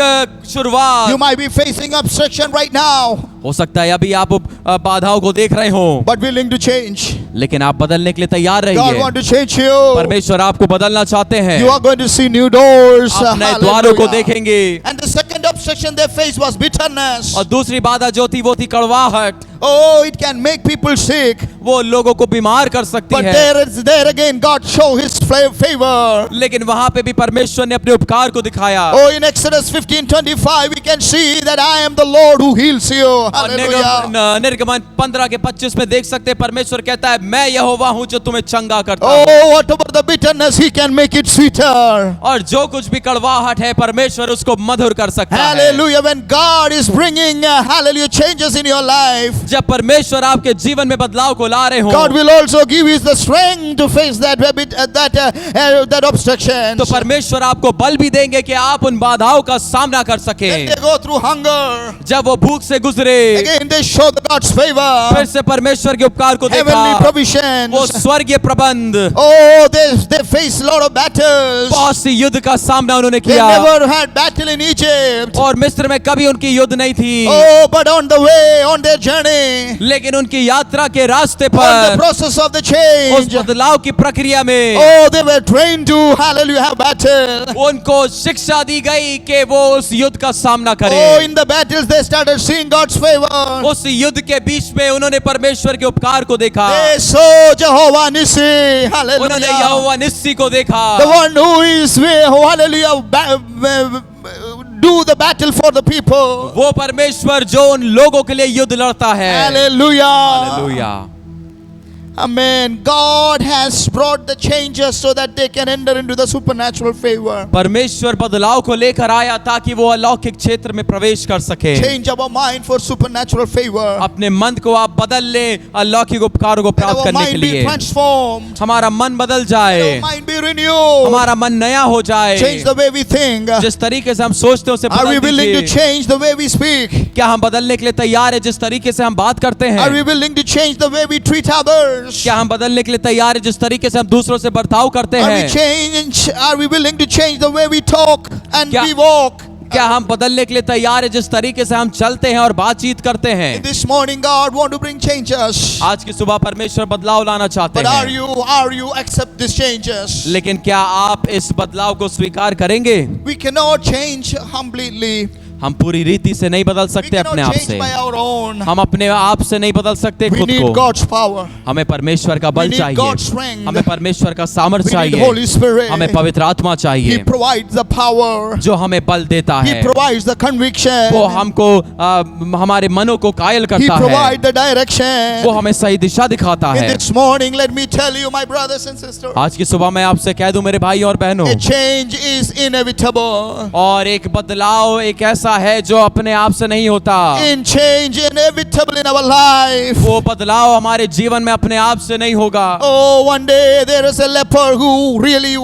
शुरुआत. You might be facing obstruction right now, हो सकता है अभी आप बाधाओं को देख रहे हो, but willing to change. लेकिन आप बदलने के लिए तैयार God रहिए. wants to change you. परमेश्वर आपको बदलना चाहते हैं. You are going to see new doors. आप नए द्वारों को Hallelujah. देखेंगे. And the second obstruction they faced was bitterness. और दूसरी बाधा जो थी वो थी कड़वाहट. Oh, it can make people sick. वो लोगों को बीमार कर सकती But है, there again, God show His favor. लेकिन वहां पे भी परमेश्वर ने अपने उपकार को दिखाया। Oh, in Exodus 15:25, we can see that I am the Lord who heals you. और Hallelujah. निर्गमन 15:25 में देख सकते हैं परमेश्वर कहता है मैं यहोवा हूं जो तुम्हें चंगा करता Oh, हूं। whatever the bitterness, He can make it sweeter. और जो कुछ भी कड़वाहट है परमेश्वर उसको मधुर कर सकता है। Hallelujah. When God is bringing, hallelujah, changes in your life, जब परमेश्वर आपके जीवन में बदलाव को ला रहे हो, God will also give you the strength to face that obstruction. तो परमेश्वर आपको बल भी देंगे कि आप उन बाधाओं का सामना कर When सकें। they go through hunger, जब वो भूख से गुजरे, again they show the God's favor, फिर से परमेश्वर के उपकार को heavenly देखा, provisions. वो स्वर्गीय प्रबंध, Oh, they face a lot of battles. बहुत सी युद्ध का सामना उन्होंने They किया, never had battle in Egypt. और मिस्र में कभी उनकी युद्ध नहीं थी। Oh, but on the way, on their journey, लेकिन उनकी यात्रा के रास्ते on the पर, process of the उस change, बदलाव की प्रक्रिया में oh, they were trained to, hallelujah, have battle. उनको शिक्षा दी गई कि वो उस युद्ध का सामना Oh, करें। in the battles they started seeing God's favor. उस युद्ध के बीच में उन्होंने परमेश्वर के उपकार को देखा, They saw Jehovah Nissi, उन्होंने hallelujah. यहोवा निस्सी को देखा, The one who is, hallelujah, do the battle for the people. वो परमेश्वर जो उन लोगों के लिए युद्ध लड़ता है। Hallelujah. Hallelujah. Amen. God has brought the changes so that they can enter into the supernatural favor. परमेश्वर बदलाव को लेकर आया ताकि वो अलौकिक क्षेत्र में प्रवेश कर सके। Change our mind for supernatural favor. अपने मन को आप बदल ले अलौकिक उपकारों को Let प्राप्त our करने के mind be लिए। transformed. हमारा मन बदल Let जाए, our mind be renewed. हमारा मन नया हो जाए, Change the way we think. जिस तरीके से हम सोचते हैं उसे Are we बदल willing to दीजिए। change the way we speak? क्या हम बदलने के लिए तैयार है जिस तरीके से हम बात करते Are we हैं? willing to change the way we treat others? क्या हम बदलने के लिए तैयार है जिस तरीके से हम दूसरों से बर्ताव करते Are we willing to change the way we talk and क्या- we walk? क्या हम बदलने के लिए तैयार है जिस तरीके से हम चलते हैं और बातचीत करते हैं? This morning God want to bring changes. आज की सुबह परमेश्वर बदलाव लाना चाहते But are हैं, you accept these changes? लेकिन क्या आप इस बदलाव को स्वीकार करेंगे? We cannot change completely. हम पूरी रीति से नहीं बदल We सकते अपने cannot आप change से, by our own. हम अपने आप से नहीं बदल सकते We खुद need को। God's power. हमें परमेश्वर का We बल need चाहिए, God's strength. हमें परमेश्वर का सामर्थ्य We need चाहिए, Holy Spirit. हमें पवित्र आत्मा He चाहिए provides the power. जो हमें बल देता He है। provides the conviction. वो हमको हमारे मनों को कायल He करता है, provides the direction. वो हमें सही दिशा दिखाता In है। this morning, let me tell you, my brothers and sisters, आज की सुबह मैं आपसे कह दूं मेरे भाई और बहनों, a change is inevitable. और एक बदलाव एक ऐसा है जो अपने आप से नहीं होता। In change, inevitable in our life. वो बदलाव हमारे जीवन में अपने आप से नहीं होगा। Oh, one day there is a leper who really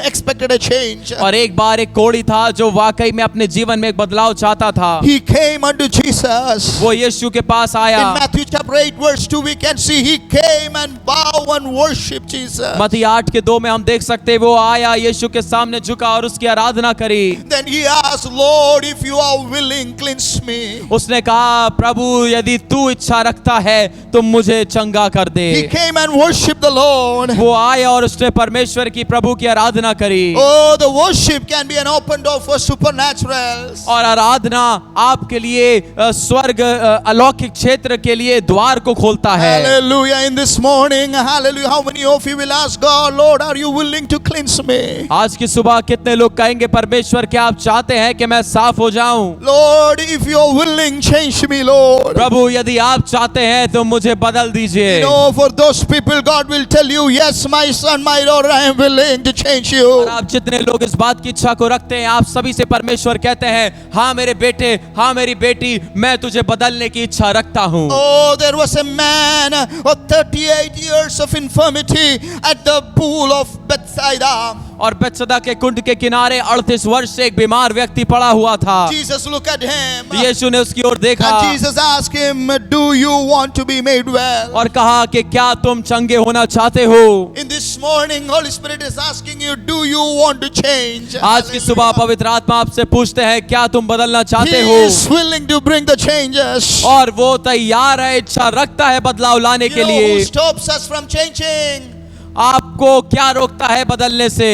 expected a change. और एक बार एक कोढ़ी था जो वाकई में अपने जीवन में एक बदलाव चाहता था। He came unto Jesus. वो यीशु के पास In आया। Matthew chapter 8 verse 2 we can see he came and bowed and worshiped Jesus. मत्ती 8:2 में हम देख सकते हैं वो आया, यीशु के सामने झुका और उसकी आराधना करी। Then he asked, Lord, if you are willing, cleanse me. उसने कहा प्रभु यदि तू इच्छा रखता है तो मुझे चंगा कर दे। He came and worshiped the Lord. वो आया और उसने परमेश्वर की प्रभु की आराधना करी। Oh, the worship can be an open door for supernaturals. और आराधना आपके लिए स्वर्ग अलौकिक क्षेत्र के लिए द्वार को खोलता है। Hallelujah. In this morning, hallelujah, how many of you will ask God, Lord, are you willing to cleanse me? आज की सुबह कितने लोग कहेंगे परमेश्वर क्या आप चाहते हैं कि मैं साफ हो जाऊं? Lord, if you're willing, change me, Lord. प्रभु यदि आप चाहते हैं तो मुझे बदल दीजिए। You know, for those people, God will tell you, yes, my son, my daughter, I am willing to change you. और आप जितने लोग इस बात की इच्छा को रखते हैं आप सभी से परमेश्वर कहते हैं हाँ मेरे बेटे, हाँ मेरी बेटी, मैं तुझे बदलने की इच्छा रखता हूँ। Oh, there was a man of 38 years of infirmity at the pool of Bethsaida. और बेतसदा के कुंड के किनारे 38 वर्ष से एक बीमार व्यक्ति पड़ा हुआ था। Jesus looked at him. यीशु ने उसकी ओर देखा And Jesus asked him, do you want to be made well? और कहा कि क्या तुम चंगे होना चाहते हो? In this morning, Holy Spirit is asking you, do you want to change? आज की सुबह Hallelujah. पवित्र आत्मा आपसे पूछते हैं क्या तुम बदलना He चाहते हो? is willing to bring the changes. और वो तैयार है, इच्छा रखता है बदलाव लाने You के know लिए। who stops us from changing? आपको क्या रोकता है बदलने से?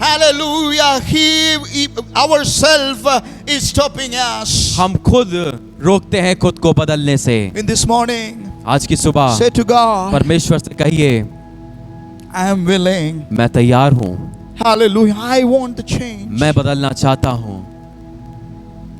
Hallelujah. He ourself is stopping us. हम खुद रोकते हैं खुद को बदलने से। In this morning, आज की सुबह say to God, परमेश्वर से कहिए, I am willing. मैं तैयार हूँ, Hallelujah. I want the change. मैं बदलना चाहता हूँ।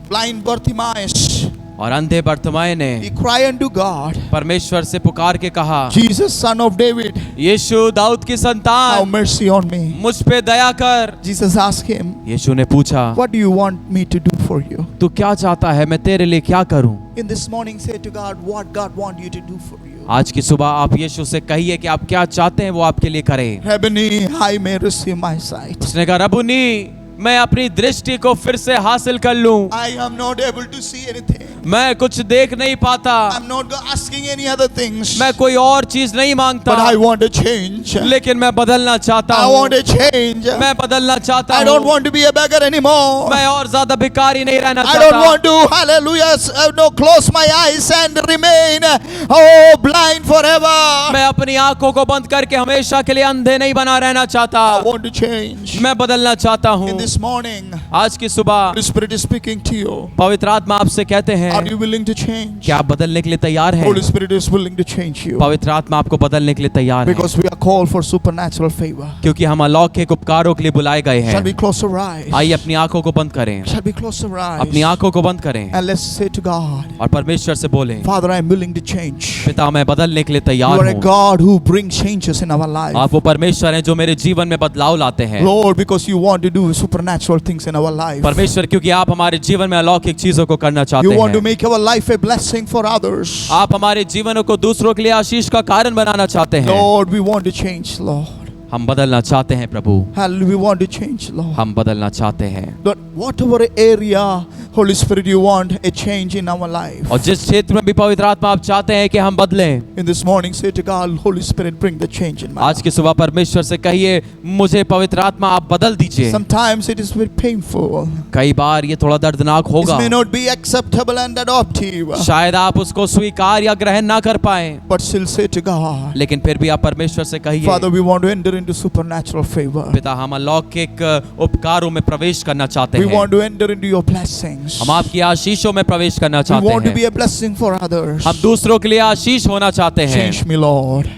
Blind Bartimaeus, और अंधे बर्तिमाई ने he cried unto God, परमेश्वर से पुकार के कहा, Jesus, son of David, यीशु दाऊद की have संतान, mercy on me. मुझ पे दया कर। Jesus asked him, यीशु ने पूछा, what do you want me to do for you? तू क्या चाहता है, मैं तेरे लिए क्या करूं? In this morning, say to God, what God want you to do for you. आज की सुबह आप यीशु से कहिए कि आप क्या चाहते हैं वो आपके लिए करे। Rabboni, I may receive my sight. उसने कहा, रबुनी, मैं अपनी दृष्टि को फिर से हासिल कर लूं। I am not able to see anything. मैं कुछ देख नहीं पाता, I'm not asking any other things. मैं कोई और चीज नहीं मांगता, But I want a change. लेकिन मैं बदलना चाहता I हूँ। want a change. मैं बदलना चाहता I don't हूँ। want to be a beggar anymore. मैं और ज्यादा भिखारी नहीं रहना I don't चाहता। want to, hallelujah, no, close my eyes and remain, oh, blind forever. मैं अपनी आंखों को बंद करके हमेशा के लिए अंधे नहीं बना रहना चाहता। I want to change. मैं बदलना चाहता हूँ। In this morning, आज की सुबह Holy Spirit is speaking to you. पवित्र आत्मा आपसे कहते हैं, Are you willing to change? क्या आप बदलने के लिए तैयार हैं? Holy Spirit is willing to change you. पवित्र आत्मा आपको बदलने के लिए तैयार है, Because we are called for supernatural favor. क्योंकि हम अलौकिक उपकारों के लिए बुलाए गए हैं। Shall we close our eyes? आइए अपनी आंखों को बंद करें, Shall we close our eyes? अपनी आंखों को बंद करें And let's say to God, और परमेश्वर से बोलें, Father, I am willing to change. पिता मैं बदलने के लिए You तैयार are a हूँ। God who brings changes in our life. आप वो परमेश्वर हैं जो मेरे जीवन में बदलाव लाते हैं। Lord, because you want to do supernatural things in our life. परमेश्वर, क्योंकि आप हमारे जीवन में अलौकिक चीजों को करना चाहते You want to हैं। make our life a blessing for others. आप हमारे जीवनों को दूसरों के लिए आशीष का कारण बनाना चाहते हैं। Lord, we want to change, Lord. हम बदलना चाहते हैं प्रभु, Hallelujah, we want to change, Lord. हम बदलना चाहते हैं। But whatever area, Holy Spirit, you want a change in our life. और जिस क्षेत्र में भी पवित्र आत्मा आप चाहते हैं कि हम बदलें, In this morning, say to God, Holy Spirit, bring the change in my आज life. की सुबह परमेश्वर से कहिए, मुझे पवित्र आत्मा आप बदल दीजिए। Sometimes it is very painful. कई बार ये थोड़ा दर्दनाक It होगा, may not be acceptable and adoptive. शायद आप उसको स्वीकार या ग्रहण ना कर पाए, But still say to God, लेकिन फिर भी आप परमेश्वर से कहिए, Father, we want to enter into supernatural favor. पिता हम अलौकिक उपकारों में प्रवेश करना चाहते We हैं, want to enter into your blessings. हम आपकी आशीषों में प्रवेश करना We चाहते want to be हैं, a blessing for others. हम दूसरों के लिए आशीष होना चाहते हैं। Change me, Lord.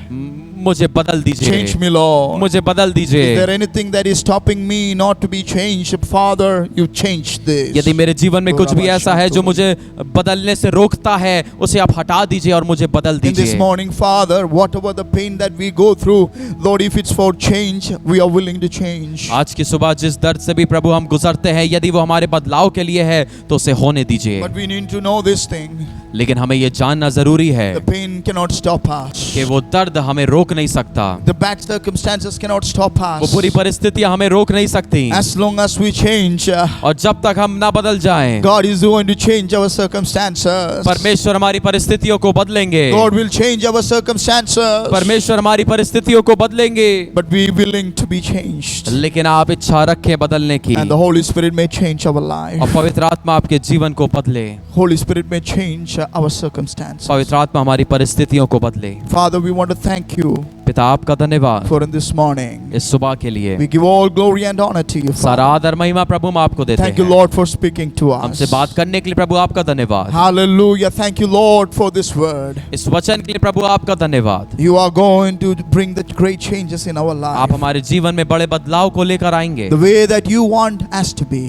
मुझे बदल दीजिए, Change me, Lord. मुझे बदल Is दीजिए। there anything that is stopping me not to be changed? Father, you change this. यदि मेरे जीवन में कुछ भी ऐसा है जो मुझे बदलने से रोकता है, उसे आप हटा दीजिए और मुझे बदल In this दीजिए। morning, Father, whatever the pain that we go through, Lord, if it's for change, we are willing to change. आज की सुबह जिस दर्द से भी प्रभु हम गुजरते हैं, यदि वो हमारे बदलाव के लिए है तो उसे होने दीजिए। But we need to know this thing. लेकिन हमें ये जानना जरूरी है The pain cannot stop us. कि वो दर्द हमें रोक नहीं सकता, The bad circumstances cannot stop वो us. बुरी परिस्थितियां हमें रोक नहीं सकती। As long as we change, और जब तक हम ना बदल जाएं, God is going to change our circumstances. परमेश्वर हमारी परिस्थितियों को बदलेंगे। God will change our circumstances. परमेश्वर हमारी परिस्थितियों को बदलेंगे, But we willing to be changed. लेकिन आप इच्छा रखें बदलने की, And the Holy Spirit may change our life. और पवित्र आत्मा आपके जीवन को बदले। Holy Spirit may change our circumstances. पवित्र आत्मा हमारी परिस्थितियों को बदले। Father, we want to thank you पिता आपका धन्यवाद for in this morning. इस सुबह के लिए। We give all glory and honor to you, सारा Father. आदर महिमा प्रभु हम आपको देते Thank you, हैं। Lord, for speaking to हमसे us. बात करने के लिए प्रभु आपका धन्यवाद। Hallelujah. Thank you, Lord, for this word. इस वचन के लिए प्रभु आपका धन्यवाद। You are going to bring the great changes in our आप life. हमारे जीवन में बड़े बदलाव को लेकर आएंगे, The way that you want us to be.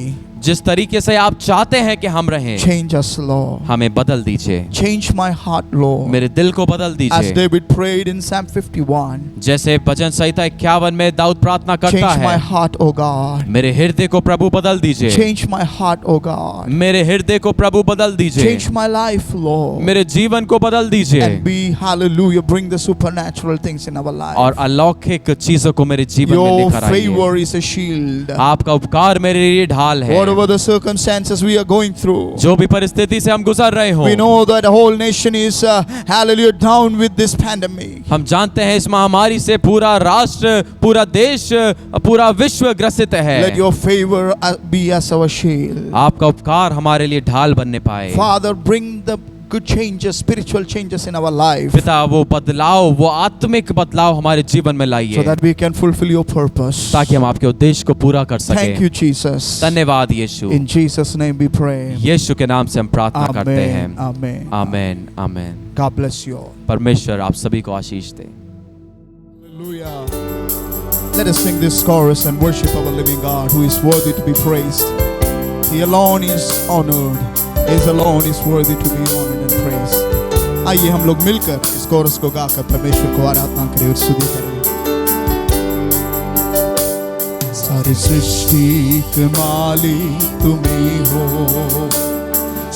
जिस तरीके से आप चाहते हैं कि हम रहें। Change us, Lord. हमें बदल दीजिए, Change my heart, Lord. मेरे दिल को बदल As दीजिए। David prayed in Psalm 51. जैसे भजन संहिता 51 में दाऊद प्रार्थना करता Change my है, heart, O God. मेरे हृदय को प्रभु बदल दीजिए, Change my heart, O God. मेरे हृदय को प्रभु बदल दीजिए, Change my life, Lord. मेरे जीवन को बदल दीजिए, And be, hallelujah, bring the supernatural things in our life. और अलौकिक चीजों को मेरे जीवन में Your लेकर आइए। favor is a shield. आपका उपकार मेरे लिए ढाल है। Whatever the circumstances we are going through, जो भी परिस्थिति से हम गुजर रहे हो, we know that the whole nation is, hallelujah, down with this pandemic. हम जानते हैं इस महामारी से पूरा राष्ट्र, पूरा देश, पूरा विश्व ग्रसित है। Let your favor be as our shield. आपका उपकार हमारे लिए ढाल बनने पाए। Father, bring the good changes, spiritual changes in our life, पिता वो बदलाव, वो आत्मिक बदलाव हमारे जीवन में so लाइए that we can fulfill your purpose. ताकि हम आपके उद्देश्य को पूरा कर Thank you, सकें। Jesus. धन्यवाद यीशु। In Jesus' name we pray. यीशु के नाम से हम प्रार्थना करते Amen. हैं। Amen. Amen amen. God bless you all. परमेश्वर आप सभी को आशीष दे। Hallelujah. Let us sing this chorus and worship our living God who is worthy to be praised. He alone is honored. He alone is worthy to be honored and praised. आइए हम लोग मिलकर इस coarse को गाकर परमेश्वर को आराधना करें और स्तुति करें। सारी सृष्टि के मालिक तुम ही हो,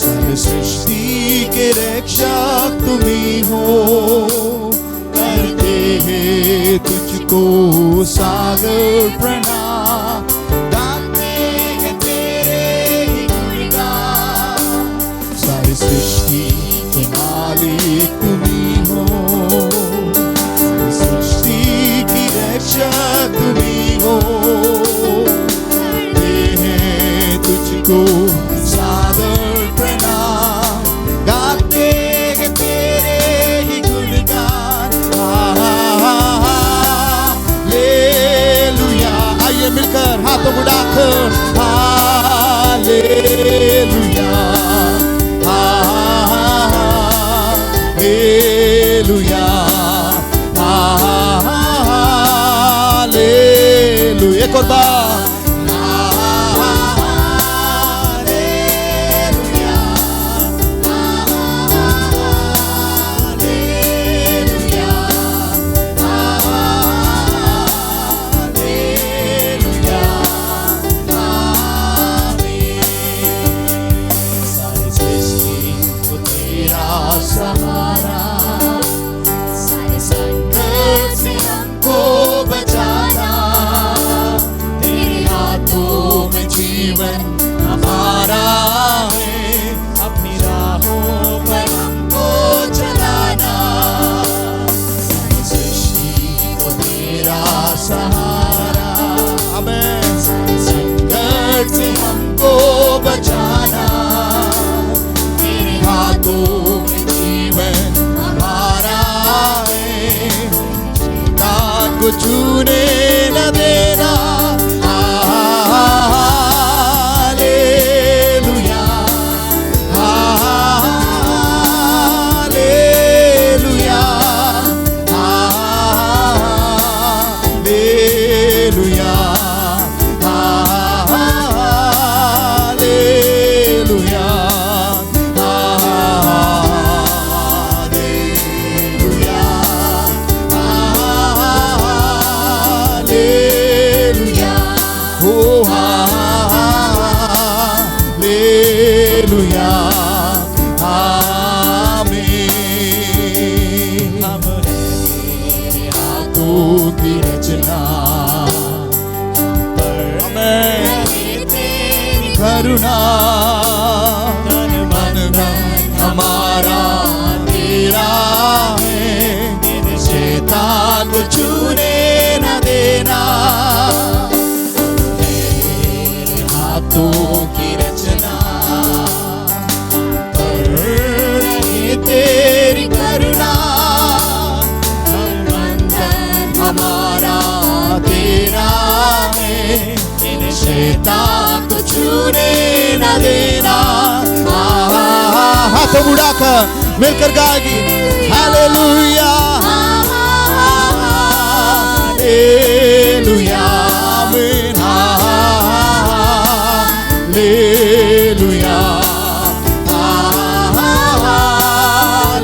सारी सृष्टि के रक्षक तुम ही हो। करते हैं तुझको सागर प्रणाम, गाते हैं तेरे ही गुणगान। सारी सृष्टि के मालिक तुम ही हो, सारी सृष्टि की रक्षक तुम ही हो। करते हैं तुझको सागर प्रणाम, गाते हैं तेरे ही गुणगान। हालेलुया। आइए मिलकर हाथों उठाकर हालेलुया, हालेलुया, हालेलुया। एक और बार हालेलुया, हालेलुया, हालेलुया, आमीन। सारी सृष्टि को तेरा सहारा, सारे संकट से हमको बचाना। तेरे हाथों में जीवन हमारा है, अपनी राहों पर हमको चलाना। सारी सृष्टि को तेरा सहारा, आमीन। सारे संकट से हमको बचाना। तेरे हाथों में जीवन हमारा है, शैतान को छूने न देना। Hallelujah, hallelujah, hallelujah, hallelujah, hallelujah, hallelujah, ओ हालेलुया, आमीन। हम हैं तेरे हाथों की रचना, पर हमें तेरी करुणा। तन मन धन हमारा तेरा है, शैतान को छूने न देना। तेरे हाथों की रचना, पर है तेरी करुणा। तन मन धन हमारा तेरा है, शैतान को छूने न देना। हाथों उड़ाकर मिलकर गाएगी हालेलुया, हालेलुया, आमीन। Hallelujah,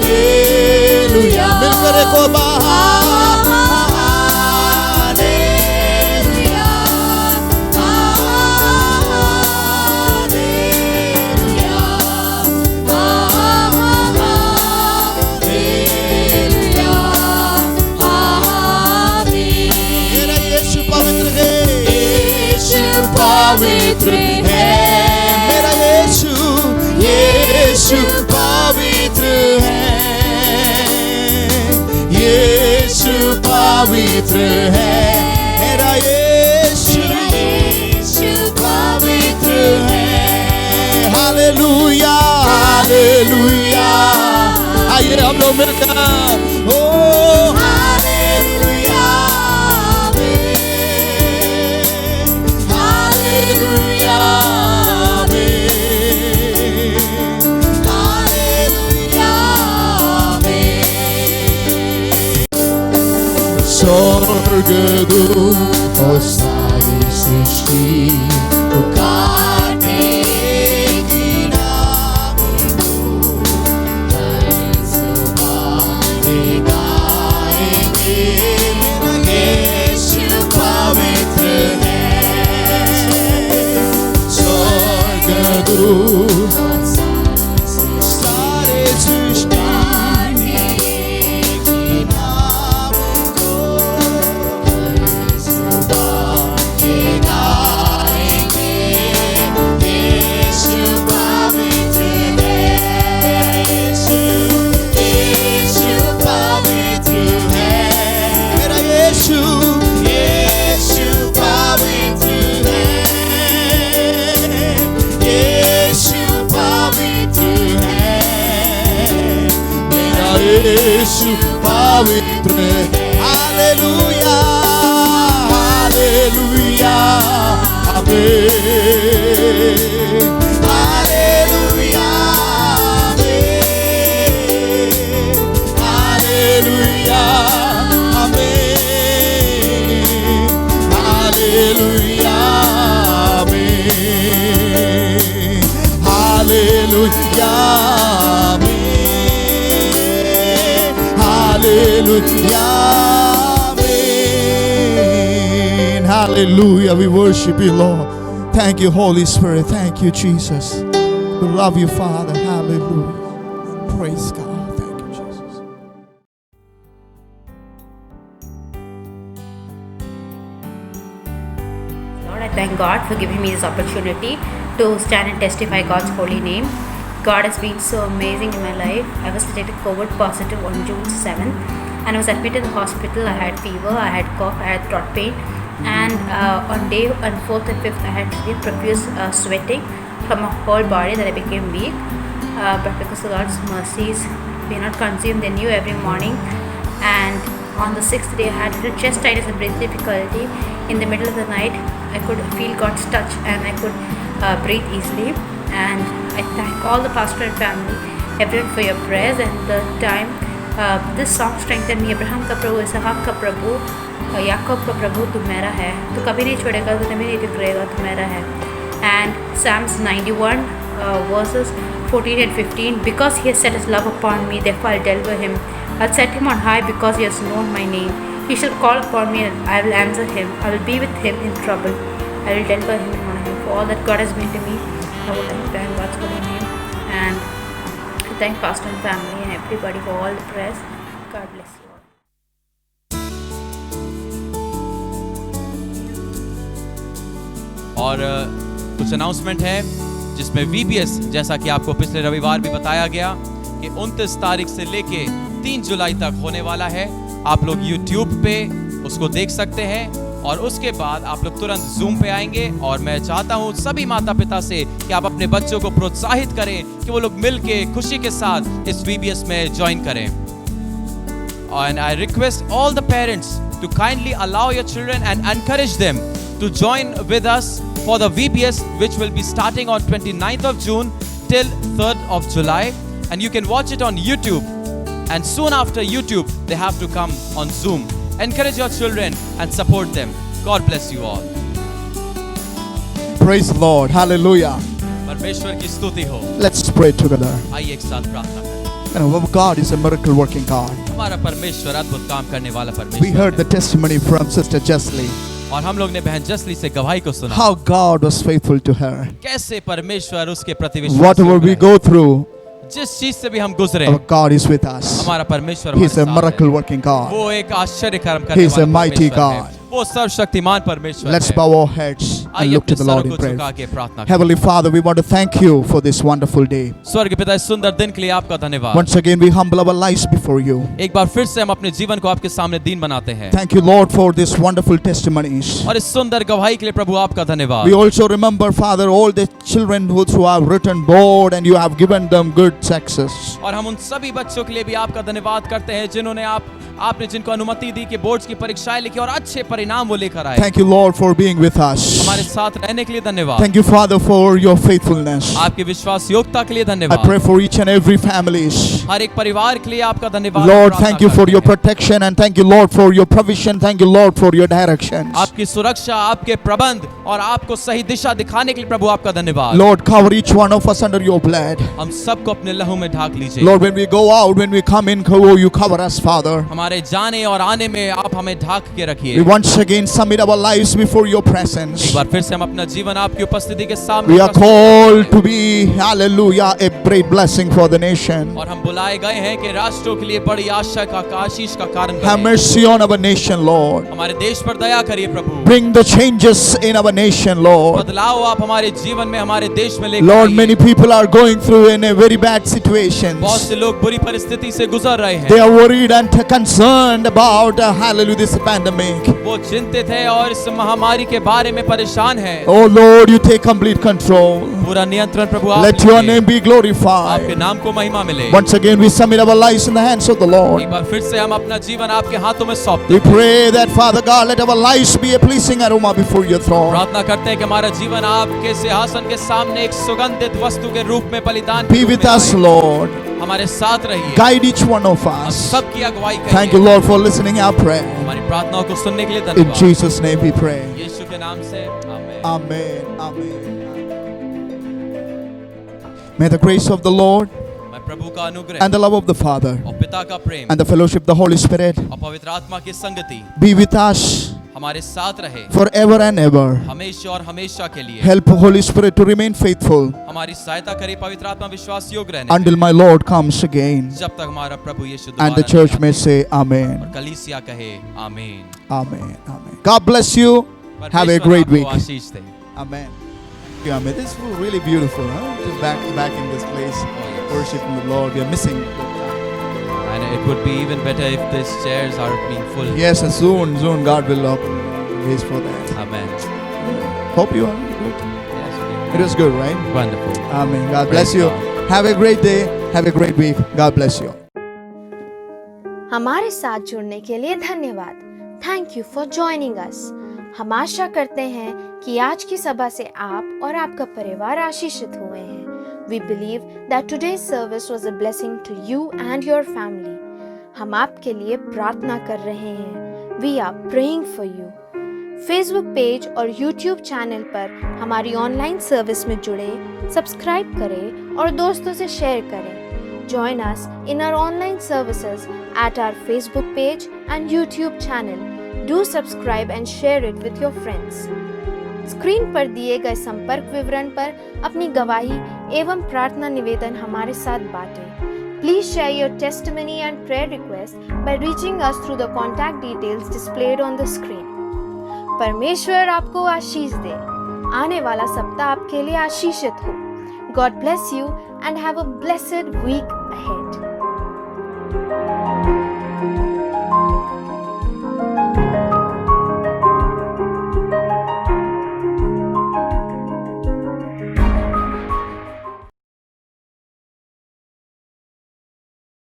hallelujah. मिलकर एक और बार पवित्र है मेरा यीशु, यीशु पवित्र है, यीशु पवित्र है मेरा यीशु, यीशु पवित्र है। Hallelujah, hallelujah. आइए हम लोग मिलकर ओ हालेलुया हालेलुया हालेलुया। स्वर्गदूत और सारी सृष्टि पुकारते कि नाम लो, हर जुबान गाएंगे यीशु पवित्र है। स्वर्गदूत और सारे सृष्टि कि नाम को हर जुबान गाएंगे यीशु पवित्र है। यीशु पवित्र है। मेरा यीशु पवित्र है। यीशु पवित्र है। मेरा यीशु पवित्र है। हालेलुया हालेलुया आमीन। हालेलुया आमीन। हालेलुया आमीन। हालेलुया आमीन। हालेलुया आमीन। हालेलुया आमीन। Hallelujah. We worship you, Lord. Thank you, Holy Spirit. Thank you, Jesus. We love you, Father. Hallelujah. Praise God. Thank you, Jesus. Lord, I thank God for giving me this opportunity to stand and testify God's holy name. God has been so amazing in my life. I was detected COVID positive on June 7th and I was admitted in the hospital. I had fever, I had cough, I had throat pain, and on 4th and 5th I had profuse sweating from my whole body that I became weak. But because of God's mercies, we are not consumed. They knew every morning. And on the 6th day, I had little chest tightness and breathing difficulty. In the middle of the night, I could feel God's touch and I could breathe easily. And I thank all the pastor and family, everyone for your prayers and the time. This song strengthened me. Abraham का प्रभु, इसहाक का प्रभु, याकूब का प्रभु तू मेरा है, तू कभी नहीं छोड़ेगा, तू कभी नहीं टुकड़ेगा, तू मेरा है. And Psalms 91 verses 14 and 15, because he has set his love upon me, therefore I'll deliver him. I'll set him on high because he has known my name. He shall call upon me and I will answer him. I will be with him in trouble. I will deliver him and honor him. For all that God has been to me, I would like to thank God's holy name and to thank pastor and family and everybody for all the prayers. God bless you all. और कुछ announcement है जिसमें VBS, जैसा कि आपको पिछले रविवार भी बताया गया कि 29 तारीख से लेके 3 जुलाई तक होने वाला है. आप लोग YouTube पे उसको देख सकते हैं और उसके बाद आप लोग तुरंत Zoom पे आएंगे. और मैं चाहता हूँ सभी माता पिता से कि आप अपने बच्चों को प्रोत्साहित करें कि वो लोग मिलके खुशी के साथ इस VBS में ज्वाइन करें. And I request all the parents to kindly allow your children and encourage them to join with us for the VBS, which will be starting on 29th of June till 3rd of July. And you can watch it on YouTube. And soon after YouTube, they have to come on Zoom. Encourage your children and support them. God bless you all. Praise the Lord. Hallelujah. परमेश्वर की स्तुति हो. Let's pray together. आइए एक साथ प्रार्थना करें. And our God is a miracle working God. हमारा परमेश्वर अद्भुत काम करने वाला We परमेश्वर heard है. the testimony from Sister Jesli. और हम लोग ने बहन जसली से गवाही को सुना. How God was faithful to her. कैसे परमेश्वर उसके प्रति विश्वास Whatever we go through, जिस चीज से भी हम गुजरे, our God is with us. हमारा परमेश्वर He is हमारे a साथ miracle है. working God. वो एक आश्चर्य कर्म He करने is a वाला mighty परमेश्वर है. God. वो सर्वशक्तिमान परमेश्वर Let's है. bow our heads. and look to the Lord in सरों को झुका prayer. के प्रार्थना करें। Heavenly Father, we want to thank you for this wonderful day. स्वर्ग पिता इस सुंदर दिन के लिए आपका धन्यवाद। Once again, we humble our lives before you. एक बार फिर से हम अपने जीवन को आपके सामने दीन बनाते हैं Thank you, Lord, for this wonderful testimonies. और इस सुंदर गवाही के लिए प्रभु आपका We धन्यवाद। also remember, Father, all the children who have written board and you have given them good success. और हम उन सभी बच्चों के लिए भी आपका धन्यवाद करते हैं जिन्होंने आपने जिनको अनुमति दी कि बोर्ड्स की परीक्षाएं लिखी और अच्छे परिणाम वो लेकर आए। Thank you, Lord, for being with us. हमारे साथ रहने के लिए धन्यवाद। Thank you, Father, for your faithfulness. आपके विश्वास योग्यता के लिए I धन्यवाद। pray for each and every families. हर एक परिवार के लिए आपका धन्यवाद। Lord, प्रार्थना thank you for करते your हैं। protection and thank you, Lord, for your provision. Thank you, Lord, for your directions. आपकी सुरक्षा, आपके प्रबंध और आपको सही दिशा दिखाने के लिए प्रभु आपका धन्यवाद। Lord, cover each one of us under your blood. हम सबको अपने लहू में ढाक लीजिए। Lord, when we go out, when we come in, you cover us, Father. हमारे जाने और आने में आप हमें ढाक के We रखिए। once again submit our lives before your एक presence. बार फिर से हम अपना जीवन आपकी उपस्थिति के सामने We are प्रस्तुत called करते to हैं। be, hallelujah, a great blessing for the nation. और हम बुलाए गए हैं कि राष्ट्रों के लिए बड़ी आशा का आशीष का कारण Have बने। mercy on our nation, Lord. हमारे देश पर दया करिए प्रभु। Bring the changes in our nation, Lord. बदलाव आप हमारे जीवन में हमारे देश में लेकर Lord, आइए। many people are going through in a very bad situations. बहुत से लोग बुरी परिस्थिति से गुजर रहे They हैं। are worried and concerned about, hallelujah, this pandemic. वो चिंतित है और इस महामारी के बारे में परेशान है। Oh Lord, you take complete control. पूरा नियंत्रण प्रभु आप Let your लीजिए। name be आपके glorified. नाम को महिमा मिले। Once again, we submit our lives in the hands of the Lord. एक बार फिर से हम अपना जीवन आपके हाथों में सौंपते We हैं। pray that, Father God, let our lives be a pleasing aroma before your throne. प्रार्थना करते हैं कि हमारा जीवन आपके सिंहासन के सामने एक सुगंधित वस्तु के रूप में बलिदान के Be रूप with में us, आए। Lord. हमारे साथ रहिए। Guide each one of हम us. सबकी अगुवाई Thank you, करिए। Lord, for listening our prayer. हमारी प्रार्थनाओं को सुनने के लिए In धन्यवाद। Jesus' name we pray. यीशु के नाम से आमीन। Amen. Amen. May the grace of the Lord मैं प्रभु का अनुग्रह and the love of the Father और पिता का प्रेम and the fellowship of the Holy Spirit और पवित्र आत्मा की संगति be with us हमारे साथ रहे forever and ever. हमेशा और हमेशा के लिए। Help Holy Spirit to remain faithful हमारी सहायता करे पवित्र आत्मा विश्वास योग्य रहने until my Lord comes again. में। जब तक हमारा प्रभु यीशु And the दोबारा church नहीं may आते। say और Amen. कलीसिया कहे आमीन। Amen. Amen. God bless you. Have a परमेश्वर great आपको week. Ashish they. Amen. Yeah, Amen. This was really beautiful, huh? To back in this place, worshiping the Lord. We are missing. And it would be even better if these chairs are being full. Yes, and soon God will open ways for that. Amen. Hope you are good. Yes, It was good, right? wonderful. Amen. God Praise bless you. God. Have a great day. Have a great week. God bless you. हमारे साथ जुड़ने के लिए धन्यवाद। Thank you for joining us. हम आशा करते हैं कि आज की सभा से आप और आपका परिवार आशीषित हुए हैं। We believe that today's service was a blessing to you and your family. हम आपके लिए प्रार्थना कर रहे हैं। We are praying for you. Facebook page और यूट्यूब चैनल पर हमारी ऑनलाइन सर्विस में जुड़े, सब्सक्राइब करें और दोस्तों से शेयर करें। Join us in our online services at our Facebook page and YouTube channel. Do subscribe and share it with your friends. Screen पर दिए गए संपर्क विवरण पर अपनी गवाही एवं प्रार्थना निवेदन हमारे साथ बांटें। Please share your testimony and prayer request by reaching us through the contact details displayed on the screen. परमेश्वर आपको आशीष दे। आने वाला सप्ताह आपके लिए आशीषित हो। God bless you and have a blessed week ahead.